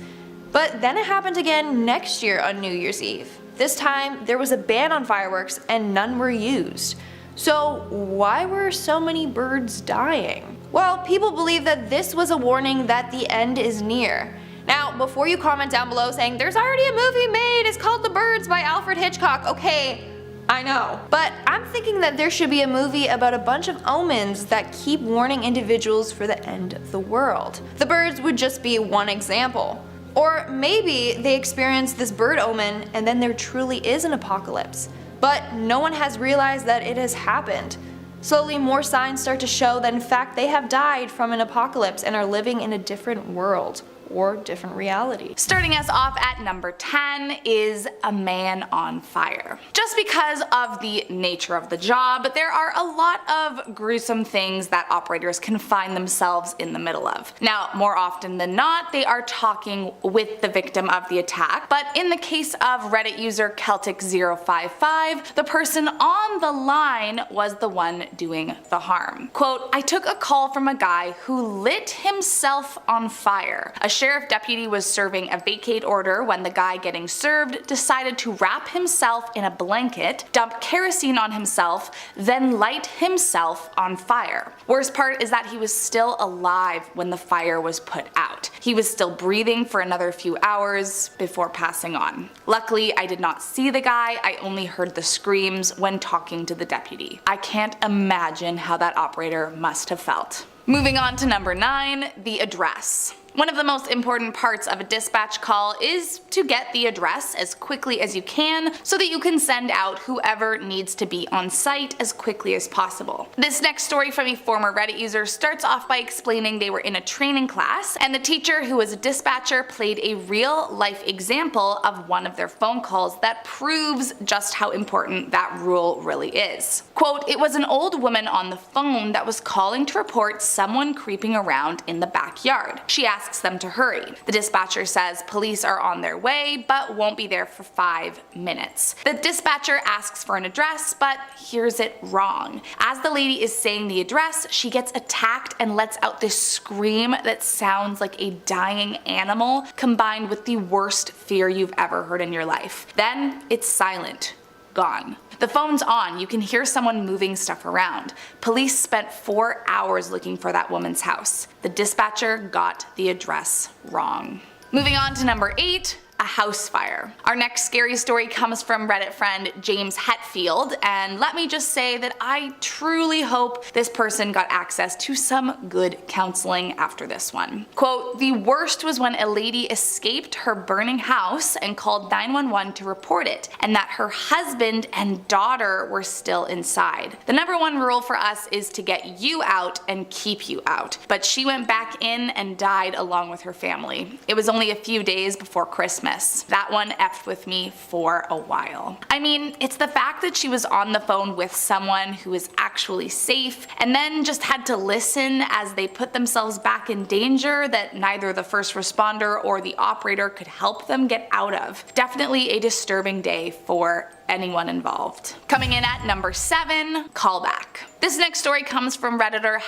But then it happened again next year on New Year's Eve. This time there was a ban on fireworks and none were used. So why were so many birds dying? Well, people believe that this was a warning that the end is near. Now, before you comment down below saying there's already a movie made, it's called The Birds by Alfred Hitchcock, okay, I know. But I'm thinking that there should be a movie about a bunch of omens that keep warning individuals for the end of the world. The birds would just be one example. Or maybe they experience this bird omen and then there truly is an apocalypse. But no one has realized that it has happened. Slowly more signs start to show that in fact they have died from an apocalypse and are living in a different world. or different reality. Starting us off at number 10 is a man on fire. Just because of the nature of the job, there are a lot of gruesome things that operators can find themselves in the middle of. Now, more often than not, they are talking with the victim of the attack, but in the case of Reddit user Celtic055, the person on the line was the one doing the harm. Quote, "I took a call from a guy who lit himself on fire. A sheriff deputy was serving a vacate order when the guy getting served decided to wrap himself in a blanket, dump kerosene on himself, then light himself on fire. Worst part is that he was still alive when the fire was put out. He was still breathing for another few hours before passing on. Luckily, I did not see the guy, I only heard the screams when talking to the deputy. I can't imagine how that operator must have felt." Moving on to number 9, the address. One of the most important parts of a dispatch call is to get the address as quickly as you can so that you can send out whoever needs to be on site as quickly as possible. This next story from a former Reddit user starts off by explaining they were in a training class and the teacher, who was a dispatcher, played a real life example of one of their phone calls that proves just how important that rule really is. Quote, "It was an old woman on the phone that was calling to report someone creeping around in the backyard. She asks them to hurry. The dispatcher says police are on their way but won't be there for 5 minutes. The dispatcher asks for an address but hears it wrong. As the lady is saying the address, she gets attacked and lets out this scream that sounds like a dying animal combined with the worst fear you've ever heard in your life. Then it's silent. Gone. The phone's on, you can hear someone moving stuff around. Police spent 4 hours looking for that woman's house. The dispatcher got the address wrong." Moving on to number 8, a house fire. Our next scary story comes from Reddit friend James Hetfield, and let me just say that I truly hope this person got access to some good counseling after this one. Quote, "The worst was when a lady escaped her burning house and called 911 to report it, and that her husband and daughter were still inside. The number one rule for us is to get you out and keep you out, but she went back in and died along with her family. It was only a few days before Christmas. That one effed with me for a while." I mean, it's the fact that she was on the phone with someone who is actually safe and then just had to listen as they put themselves back in danger that neither the first responder or the operator could help them get out of. Definitely a disturbing day for anyone involved. Coming in at number 7, callback. This next story comes from Redditor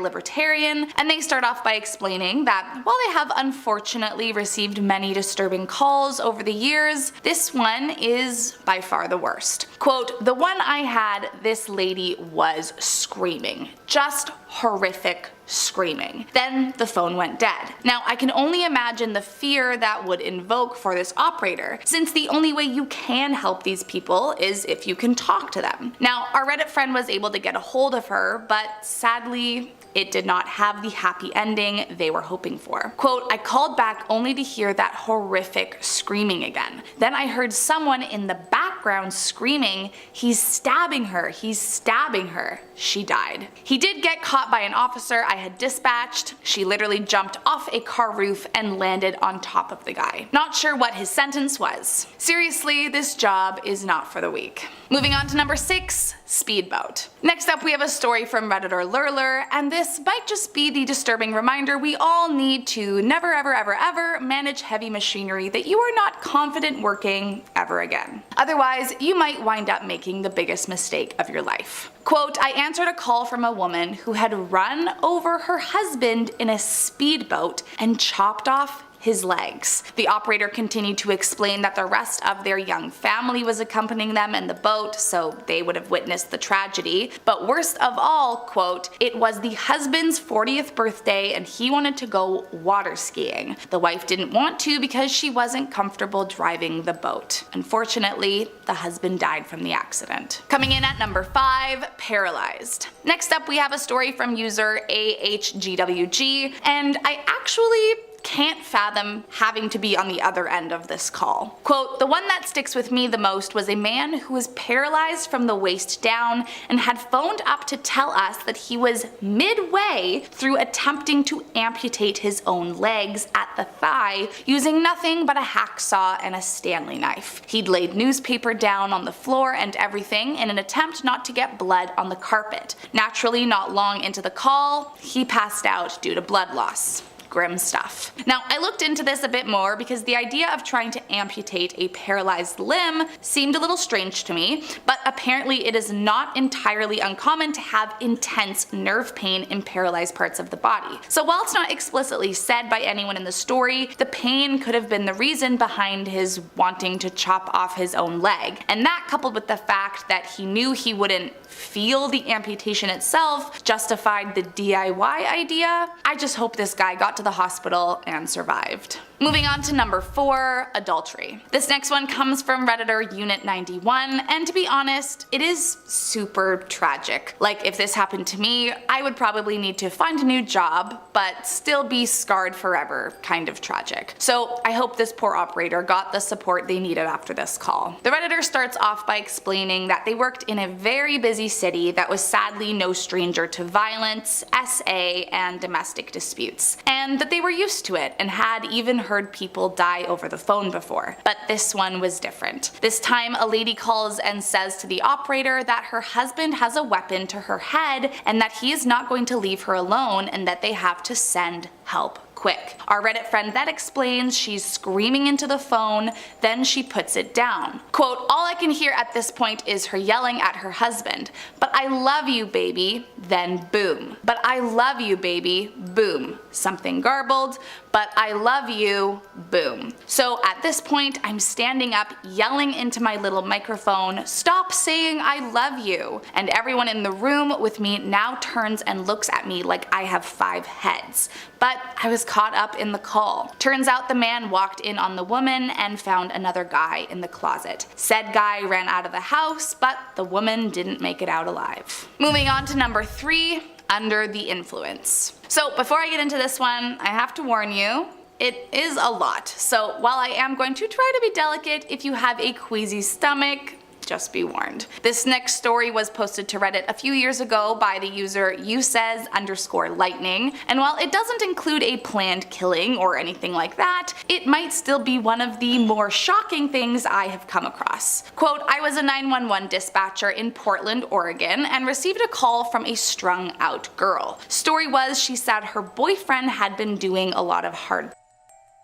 #libertarian, and they start off by explaining that while they have unfortunately received many disturbing calls over the years, this one is by far the worst. Quote, "The one I had, this lady was screaming. Just horrific screaming. Then the phone went dead. Now I can only imagine the fear that would invoke for this operator, since the only way you can help these people is if you can talk to them. Now our Reddit friend was able to get a hold of her, but sadly it did not have the happy ending they were hoping for. Quote, "I called back only to hear that horrific screaming again. Then I heard someone in the background screaming, 'He's stabbing her, he's stabbing her.' She died. He did get caught by an officer I had dispatched. She literally jumped off a car roof and landed on top of the guy. Not sure what his sentence was. Seriously, this job is not for the weak." Moving on to number 6, speedboat. Next up we have a story from Redditor Lurler, and this might just be the disturbing reminder we all need to never ever manage heavy machinery that you are not confident working ever again. Otherwise, you might wind up making the biggest mistake of your life. Quote, "I answered a call from a woman who had run over her husband in a speedboat and chopped off his legs. The operator continued to explain that the rest of their young family was accompanying them in the boat, so they would have witnessed the tragedy. But worst of all, quote, it was the husband's 40th birthday and he wanted to go water skiing. The wife didn't want to because she wasn't comfortable driving the boat. Unfortunately, the husband died from the accident." Coming in at number 5, paralyzed. Next up we have a story from user AHGWG, and I actually can't fathom having to be on the other end of this call. Quote, "The one that sticks with me the most was a man who was paralyzed from the waist down and had phoned up to tell us that he was midway through attempting to amputate his own legs at the thigh using nothing but a hacksaw and a Stanley knife. He'd laid newspaper down on the floor and everything in an attempt not to get blood on the carpet. Naturally, not long into the call, he passed out due to blood loss." Grim stuff. Now, I looked into this a bit more because the idea of trying to amputate a paralyzed limb seemed a little strange to me, but apparently it is not entirely uncommon to have intense nerve pain in paralyzed parts of the body. So while it's not explicitly said by anyone in the story, the pain could have been the reason behind his wanting to chop off his own leg. And that, coupled with the fact that he knew he wouldn't feel the amputation itself, justified the DIY idea. I just hope this guy got to the hospital and survived. Moving on to number 4, adultery. This next one comes from Redditor Unit 91, and to be honest, it is super tragic. Like, if this happened to me, I would probably need to find a new job, but still be scarred forever, kind of tragic. So I hope this poor operator got the support they needed after this call. The Redditor starts off by explaining that they worked in a very busy city that was sadly no stranger to violence, SA, and domestic disputes, and that they were used to it and had even heard people die over the phone before. But this one was different. This time a lady calls and says to the operator that her husband has a weapon to her head and that he is not going to leave her alone and that they have to send help quick. Our Reddit friend then explains she's screaming into the phone, then she puts it down. Quote, "All I can hear at this point is her yelling at her husband, 'But I love you, baby,' then boom. 'But I love you, baby,' boom. Something garbled, 'But I love you,' boom. So at this point, I'm standing up yelling into my little microphone, 'Stop saying I love you,' and everyone in the room with me now turns and looks at me like I have 5 heads. But I was caught up in the call. Turns out the man walked in on the woman and found another guy in the closet. Said guy ran out of the house, but the woman didn't make it out alive." Moving on to number 3, under the influence. So before I get into this one, I have to warn you, it is a lot. So while I am going to try to be delicate, if you have a queasy stomach, just be warned. This next story was posted to Reddit a few years ago by the user usays_lightning, and while it doesn't include a planned killing or anything like that, it might still be one of the more shocking things I have come across. Quote, "I was a 911 dispatcher in Portland, Oregon, and received a call from a strung out girl. Story was she said her boyfriend had been doing a lot of hard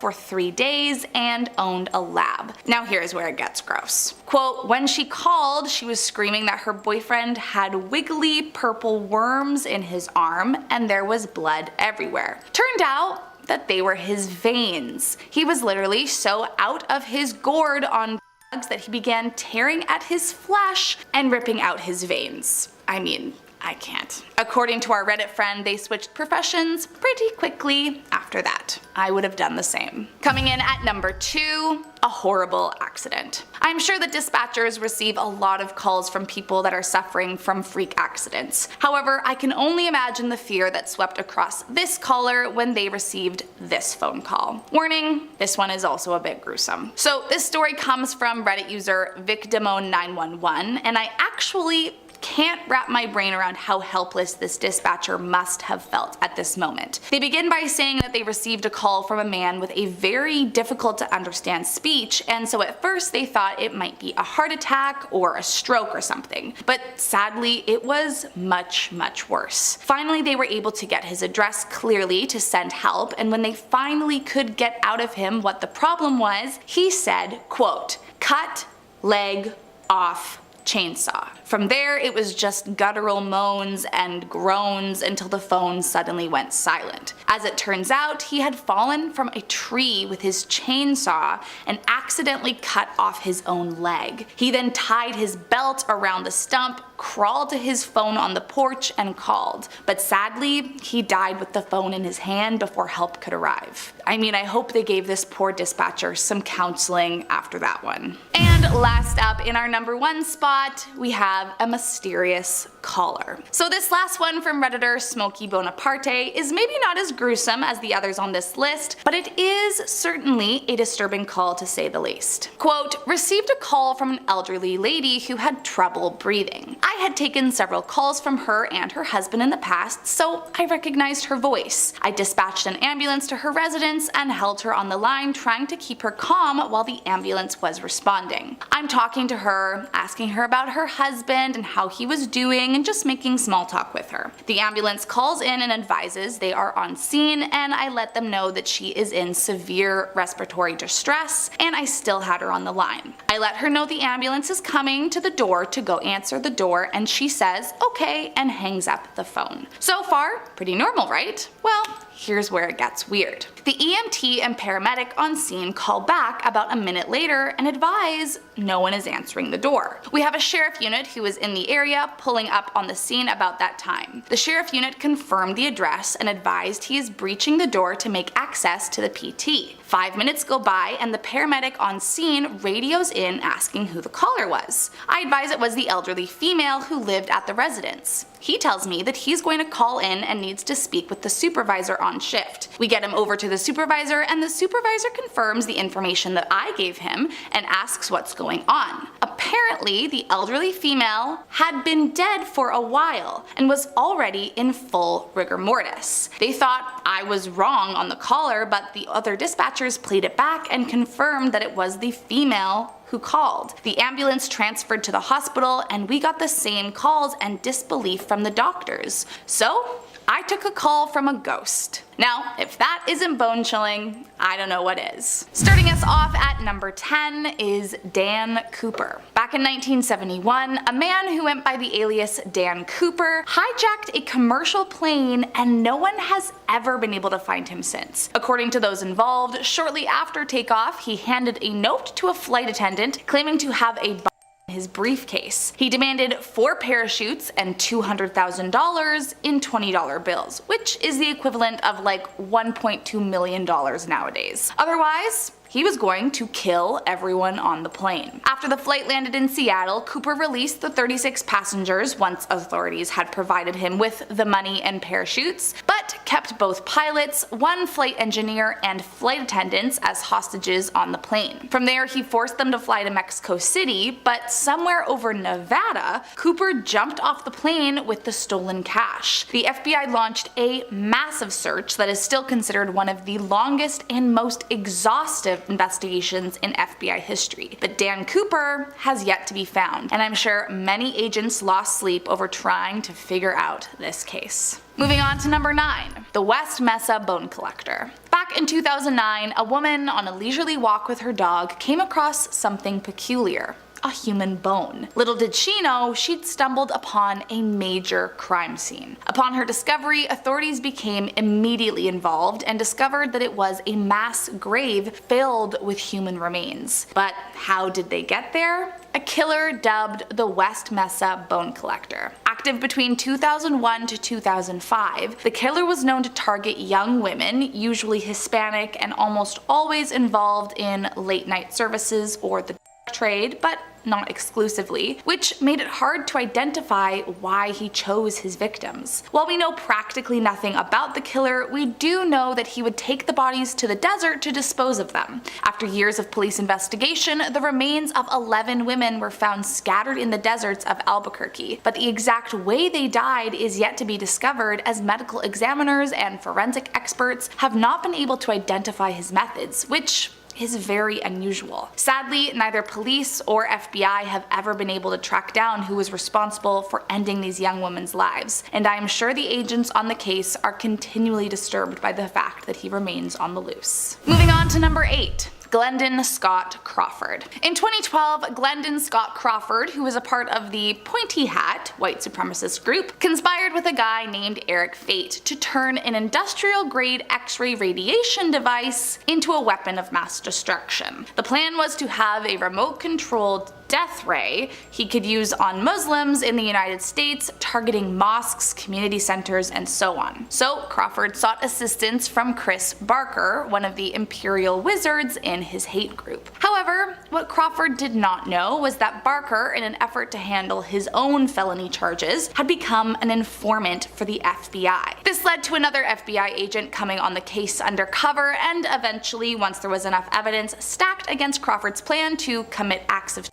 for 3 days and owned a lab." Now here's where it gets gross. Quote, "When she called, she was screaming that her boyfriend had wiggly purple worms in his arm and there was blood everywhere. Turned out that they were his veins. He was literally so out of his gourd on drugs that he began tearing at his flesh and ripping out his veins." I mean, I can't. According to our Reddit friend, they switched professions pretty quickly after that. I would have done the same. Coming in at number 2, a horrible accident. I'm sure that dispatchers receive a lot of calls from people that are suffering from freak accidents. However, I can only imagine the fear that swept across this caller when they received this phone call. Warning, this one is also a bit gruesome. So this story comes from Reddit user Victimone911, and I actually can't wrap my brain around how helpless this dispatcher must have felt at this moment. They begin by saying that they received a call from a man with a very difficult to understand speech, and so at first they thought it might be a heart attack or a stroke or something. But sadly, it was much, much worse. Finally, they were able to get his address clearly to send help, and when they finally could get out of him what the problem was, he said, quote, "Cut leg off chainsaw." From there, it was just guttural moans and groans until the phone suddenly went silent. As it turns out, he had fallen from a tree with his chainsaw and accidentally cut off his own leg. He then tied his belt around the stump, crawled to his phone on the porch, and called. But sadly, he died with the phone in his hand before help could arrive. I mean, I hope they gave this poor dispatcher some counseling after that one. And last up in our number 1 spot, we have a mysterious caller. So this last one from Redditor Smokey Bonaparte is maybe not as gruesome as the others on this list, but it is certainly a disturbing call to say the least. Quote, received a call from an elderly lady who had trouble breathing. I had taken several calls from her and her husband in the past, so I recognized her voice. I dispatched an ambulance to her residence and held her on the line, trying to keep her calm while the ambulance was responding. I'm talking to her, asking her about her husband and how he was doing, and just making small talk with her. The ambulance calls in and advises they are on scene, and I let them know that she is in severe respiratory distress, and I still had her on the line. I let her know the ambulance is coming to the door to go answer the door, and she says okay and hangs up the phone. So far, pretty normal, right? Well, here's where it gets weird. The EMT and paramedic on scene call back about a minute later and advise no one is answering the door. We have a sheriff unit who is in the area pulling up on the scene about that time. The sheriff unit confirmed the address and advised he is breaching the door to make access to the PT. 5 minutes go by and the paramedic on scene radios in asking who the caller was. I advise it was the elderly female who lived at the residence. He tells me that he's going to call in and needs to speak with the supervisor on shift. We get him over to the supervisor, and the supervisor confirms the information that I gave him and asks what's going on. Apparently, the elderly female had been dead for a while and was already in full rigor mortis. They thought I was wrong on the caller, but the other dispatchers played it back and confirmed that it was the female who called. The ambulance transferred to the hospital, and we got the same calls and disbelief from the doctors. So I took a call from a ghost. Now, if that isn't bone chilling, I don't know what is. Starting us off at number 10 is Dan Cooper. Back in 1971, a man who went by the alias Dan Cooper hijacked a commercial plane, and no one has ever been able to find him since. According to those involved, shortly after takeoff, he handed a note to a flight attendant claiming to have a bomb in his briefcase. He demanded 4 parachutes and $200,000 in $20 bills, which is the equivalent of like $1.2 million nowadays. Otherwise, he was going to kill everyone on the plane. After the flight landed in Seattle, Cooper released the 36 passengers once authorities had provided him with the money and parachutes, but kept both pilots, 1 flight engineer, and flight attendants as hostages on the plane. From there, he forced them to fly to Mexico City, but somewhere over Nevada, Cooper jumped off the plane with the stolen cash. The FBI launched a massive search that is still considered one of the longest and most exhaustive investigations in FBI history. But Dan Cooper has yet to be found, and I'm sure many agents lost sleep over trying to figure out this case. Moving on to number 9, the West Mesa bone collector. Back in 2009, a woman on a leisurely walk with her dog came across something peculiar. A human bone. Little did she know, she'd stumbled upon a major crime scene. Upon her discovery, authorities became immediately involved and discovered that it was a mass grave filled with human remains. But how did they get there? A killer dubbed the West Mesa bone collector. Active between 2001 to 2005, the killer was known to target young women, usually Hispanic, and almost always involved in late night services or the trade, but not exclusively, which made it hard to identify why he chose his victims. While we know practically nothing about the killer, we do know that he would take the bodies to the desert to dispose of them. After years of police investigation, the remains of 11 women were found scattered in the deserts of Albuquerque, but the exact way they died is yet to be discovered, as medical examiners and forensic experts have not been able to identify his methods, which is very unusual. Sadly, neither police or FBI have ever been able to track down who was responsible for ending these young women's lives, and I am sure the agents on the case are continually disturbed by the fact that he remains on the loose. Moving on to number 8. Glendon Scott Crawford. In 2012, Glendon Scott Crawford, who was a part of the Pointy Hat white supremacist group, conspired with a guy named Eric Fate to turn an industrial-grade X-ray radiation device into a weapon of mass destruction. The plan was to have a remote-controlled death ray he could use on Muslims in the United States, targeting mosques, community centers, and so on. So Crawford sought assistance from Chris Barker, one of the Imperial wizards in his hate group. However, what Crawford did not know was that Barker, in an effort to handle his own felony charges, had become an informant for the FBI. This led to another FBI agent coming on the case undercover, and eventually, once there was enough evidence stacked against Crawford's plan to commit acts of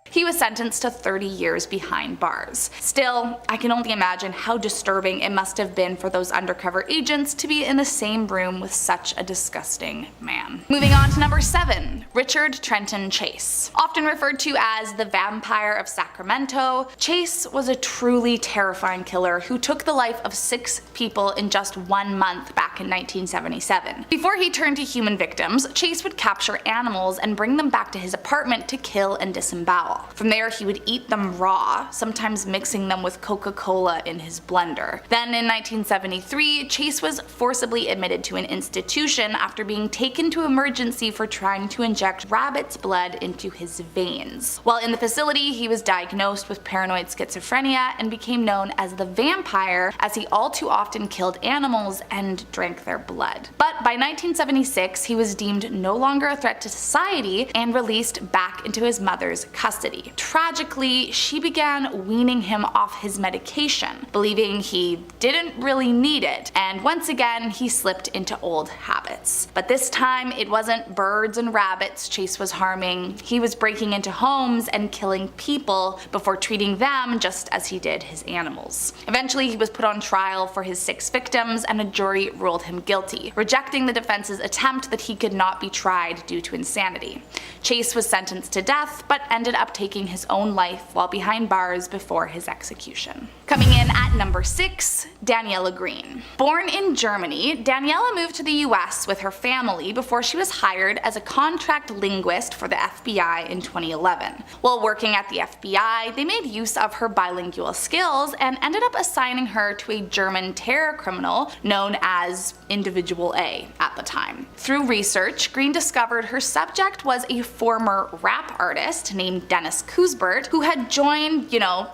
he was sentenced to 30 years behind bars. Still, I can only imagine how disturbing it must have been for those undercover agents to be in the same room with such a disgusting man. Moving on to number 7, Richard Trenton Chase. Often referred to as the Vampire of Sacramento, Chase was a truly terrifying killer who took the life of 6 people in just 1 month back in 1977. Before he turned to human victims, Chase would capture animals and bring them back to his apartment to kill and disembowel. From there, he would eat them raw, sometimes mixing them with Coca-Cola in his blender. Then in 1973, Chase was forcibly admitted to an institution after being taken to emergency for trying to inject rabbit's blood into his veins. While in the facility, he was diagnosed with paranoid schizophrenia and became known as the Vampire, as he all too often killed animals and drank their blood. But by 1976, he was deemed no longer a threat to society and released back into his mother's custody. Tragically, she began weaning him off his medication, believing he didn't really need it, and once again he slipped into old habits. But this time it wasn't birds and rabbits Chase was harming, he was breaking into homes and killing people before treating them just as he did his animals. Eventually he was put on trial for his 6 victims and a jury ruled him guilty, rejecting the defense's attempt that he could not be tried due to insanity. Chase was sentenced to death, but ended up taking his own life while behind bars before his execution. Coming in at number 6, Daniela Green. Born in Germany, Daniela moved to the US with her family before she was hired as a contract linguist for the FBI in 2011. While working at the FBI, they made use of her bilingual skills and ended up assigning her to a German terror criminal known as Individual A at the time. Through research, Green discovered her subject was a former rap artist named Dennis Kuisbert, who had joined,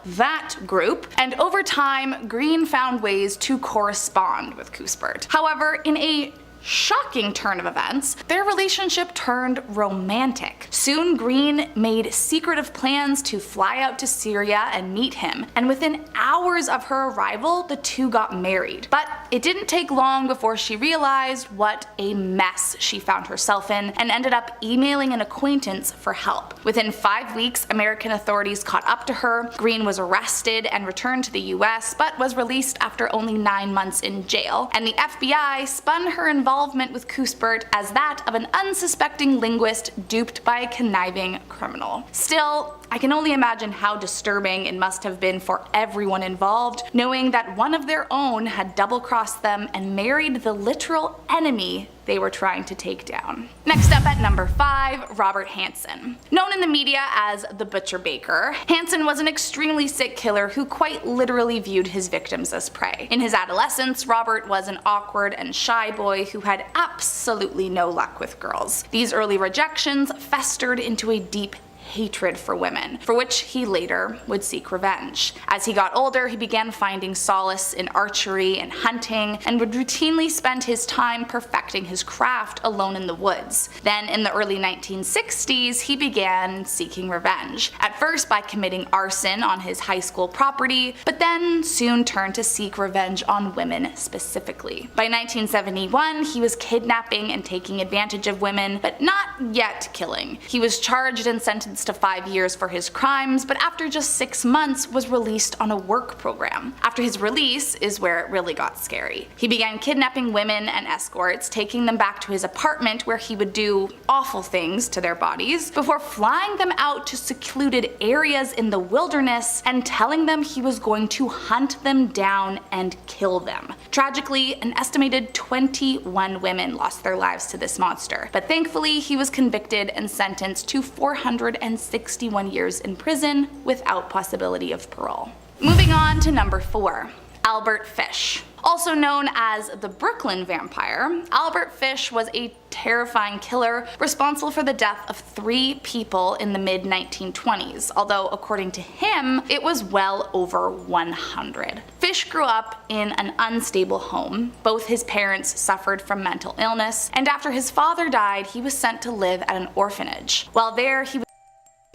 that group, and over time, Green found ways to correspond with Kuisbert. However, in a shocking turn of events, their relationship turned romantic. Soon Green made secretive plans to fly out to Syria and meet him, and within hours of her arrival, the two got married. But it didn't take long before she realized what a mess she found herself in and ended up emailing an acquaintance for help. Within 5 weeks, American authorities caught up to her. Green was arrested and returned to the US, but was released after only 9 months in jail, and the FBI spun her involvement with Kuisbert as that of an unsuspecting linguist duped by a conniving criminal. Still, I can only imagine how disturbing it must have been for everyone involved, knowing that one of their own had double-crossed them and married the literal enemy they were trying to take down. Next up at number 5, Robert Hansen. Known in the media as the Butcher Baker, Hansen was an extremely sick killer who quite literally viewed his victims as prey. In his adolescence, Robert was an awkward and shy boy who had absolutely no luck with girls. These early rejections festered into a deep hatred for women, for which he later would seek revenge. As he got older, he began finding solace in archery and hunting, and would routinely spend his time perfecting his craft alone in the woods. Then in the early 1960s, he began seeking revenge, at first by committing arson on his high school property, but then soon turned to seek revenge on women specifically. By 1971, he was kidnapping and taking advantage of women, but not yet killing. He was charged and sentenced to 5 years for his crimes, but after just 6 months was released on a work program. After his release is where it really got scary. He began kidnapping women and escorts, taking them back to his apartment where he would do awful things to their bodies, before flying them out to secluded areas in the wilderness and telling them he was going to hunt them down and kill them. Tragically, an estimated 21 women lost their lives to this monster, but thankfully he was convicted and sentenced to 461 years in prison without possibility of parole. Moving on to number 4. Albert Fish. Also known as the Brooklyn Vampire, Albert Fish was a terrifying killer responsible for the death of 3 people in the mid-1920s, although according to him, it was well over 100. Fish grew up in an unstable home. Both his parents suffered from mental illness, and after his father died, he was sent to live at an orphanage. While there, he was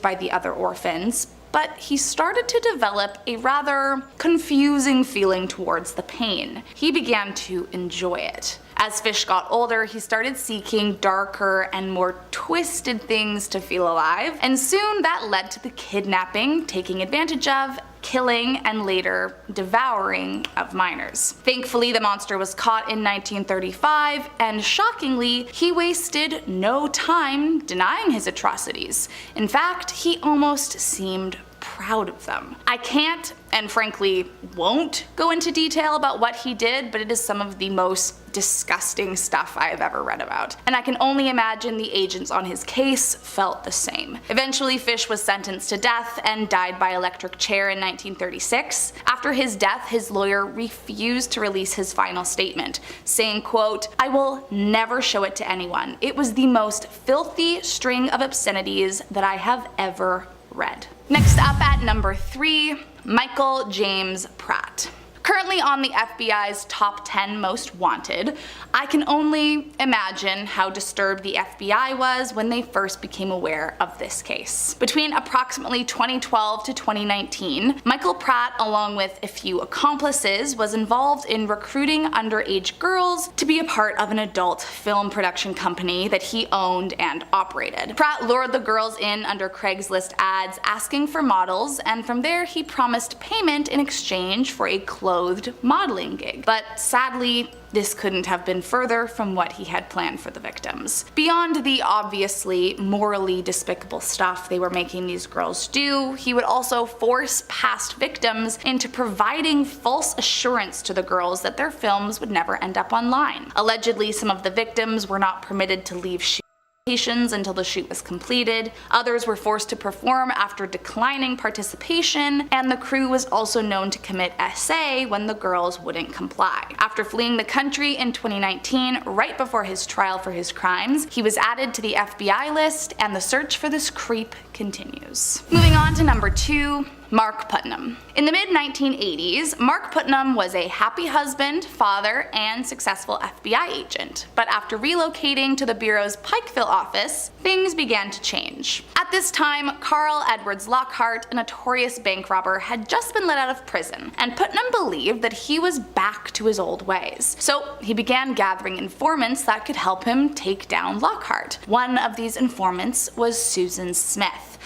by the other orphans, but he started to develop a rather confusing feeling towards the pain. He began to enjoy it. As Fish got older, he started seeking darker and more twisted things to feel alive, and soon that led to the kidnapping, taking advantage of, killing, and later devouring of minors. Thankfully, the monster was caught in 1935, and shockingly, he wasted no time denying his atrocities. In fact, he almost seemed proud of them. I can't, and frankly won't, go into detail about what he did, but it is some of the most disgusting stuff I have ever read about. And I can only imagine the agents on his case felt the same. Eventually, Fish was sentenced to death and died by electric chair in 1936. After his death, his lawyer refused to release his final statement, saying, quote, "I will never show it to anyone. It was the most filthy string of obscenities that I have ever read." Next up at number 3, Michael James Pratt. Currently on the FBI's top 10 most wanted, I can only imagine how disturbed the FBI was when they first became aware of this case. Between approximately 2012 to 2019, Michael Pratt, along with a few accomplices, was involved in recruiting underage girls to be a part of an adult film production company that he owned and operated. Pratt lured the girls in under Craigslist ads asking for models, and from there he promised payment in exchange for a clothed modeling gig. But sadly, this couldn't have been further from what he had planned for the victims. Beyond the obviously morally despicable stuff they were making these girls do, he would also force past victims into providing false assurance to the girls that their films would never end up online. Allegedly, some of the victims were not permitted to leave until the shoot was completed, others were forced to perform after declining participation, and the crew was also known to commit SA when the girls wouldn't comply. After fleeing the country in 2019, right before his trial for his crimes, he was added to the FBI list, and the search for this creep continues. Moving on to number 2, Mark Putnam. In the mid-1980s, Mark Putnam was a happy husband, father, and successful FBI agent. But after relocating to the Bureau's Pikeville office, things began to change. At this time, Carl Edwards Lockhart, a notorious bank robber, had just been let out of prison, and Putnam believed that he was back to his old ways. So he began gathering informants that could help him take down Lockhart. One of these informants was Susan Smith,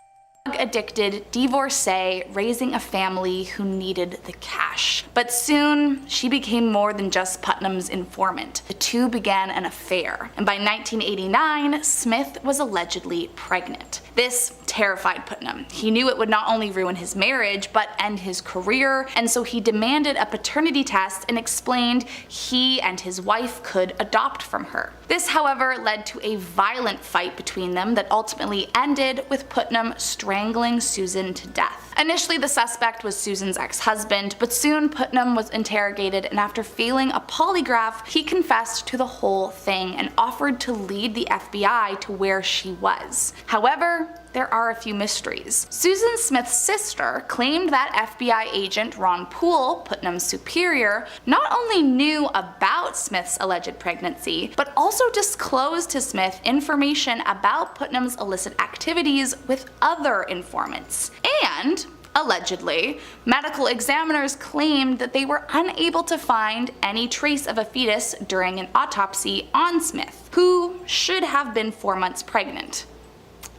addicted divorcee raising a family who needed the cash. But soon, she became more than just Putnam's informant. The two began an affair, and by 1989, Smith was allegedly pregnant. This terrified Putnam. He knew it would not only ruin his marriage, but end his career, and so he demanded a paternity test and explained he and his wife could adopt from her. This, however, led to a violent fight between them that ultimately ended with Putnam strangling Susan to death. Initially, the suspect was Susan's ex-husband, but soon Putnam was interrogated, and after failing a polygraph, he confessed to the whole thing and offered to lead the FBI to where she was. However, there are a few mysteries. Susan Smith's sister claimed that FBI agent Ron Poole, Putnam's superior, not only knew about Smith's alleged pregnancy, but also disclosed to Smith information about Putnam's illicit activities with other informants. And allegedly, medical examiners claimed that they were unable to find any trace of a fetus during an autopsy on Smith, who should have been 4 months pregnant.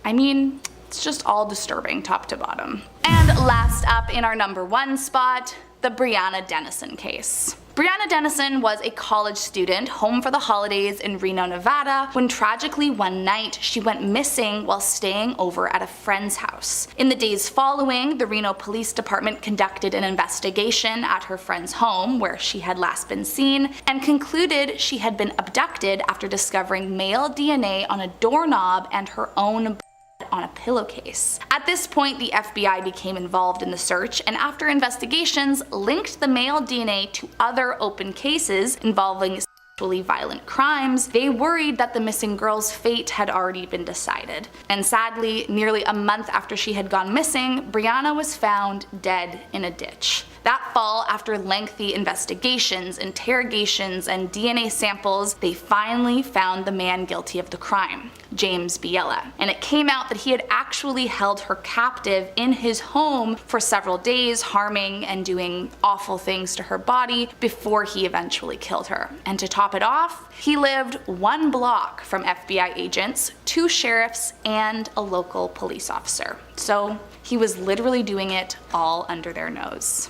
I mean, it's just all disturbing top to bottom. And last up in our number 1 spot, the Brianna Dennison case. Brianna Dennison was a college student home for the holidays in Reno, Nevada, when tragically one night she went missing while staying over at a friend's house. In the days following, the Reno Police Department conducted an investigation at her friend's home where she had last been seen and concluded she had been abducted after discovering male DNA on a doorknob and her own on a pillowcase. At this point, the FBI became involved in the search, and after investigations linked the male DNA to other open cases involving sexually violent crimes, they worried that the missing girl's fate had already been decided. And sadly, nearly a month after she had gone missing, Brianna was found dead in a ditch. That fall, after lengthy investigations, interrogations, and DNA samples, they finally found the man guilty of the crime, James Biella. And it came out that he had actually held her captive in his home for several days, harming and doing awful things to her body before he eventually killed her. And to top it off, he lived 1 block from FBI agents, 2 sheriffs, and a local police officer. So he was literally doing it all under their nose.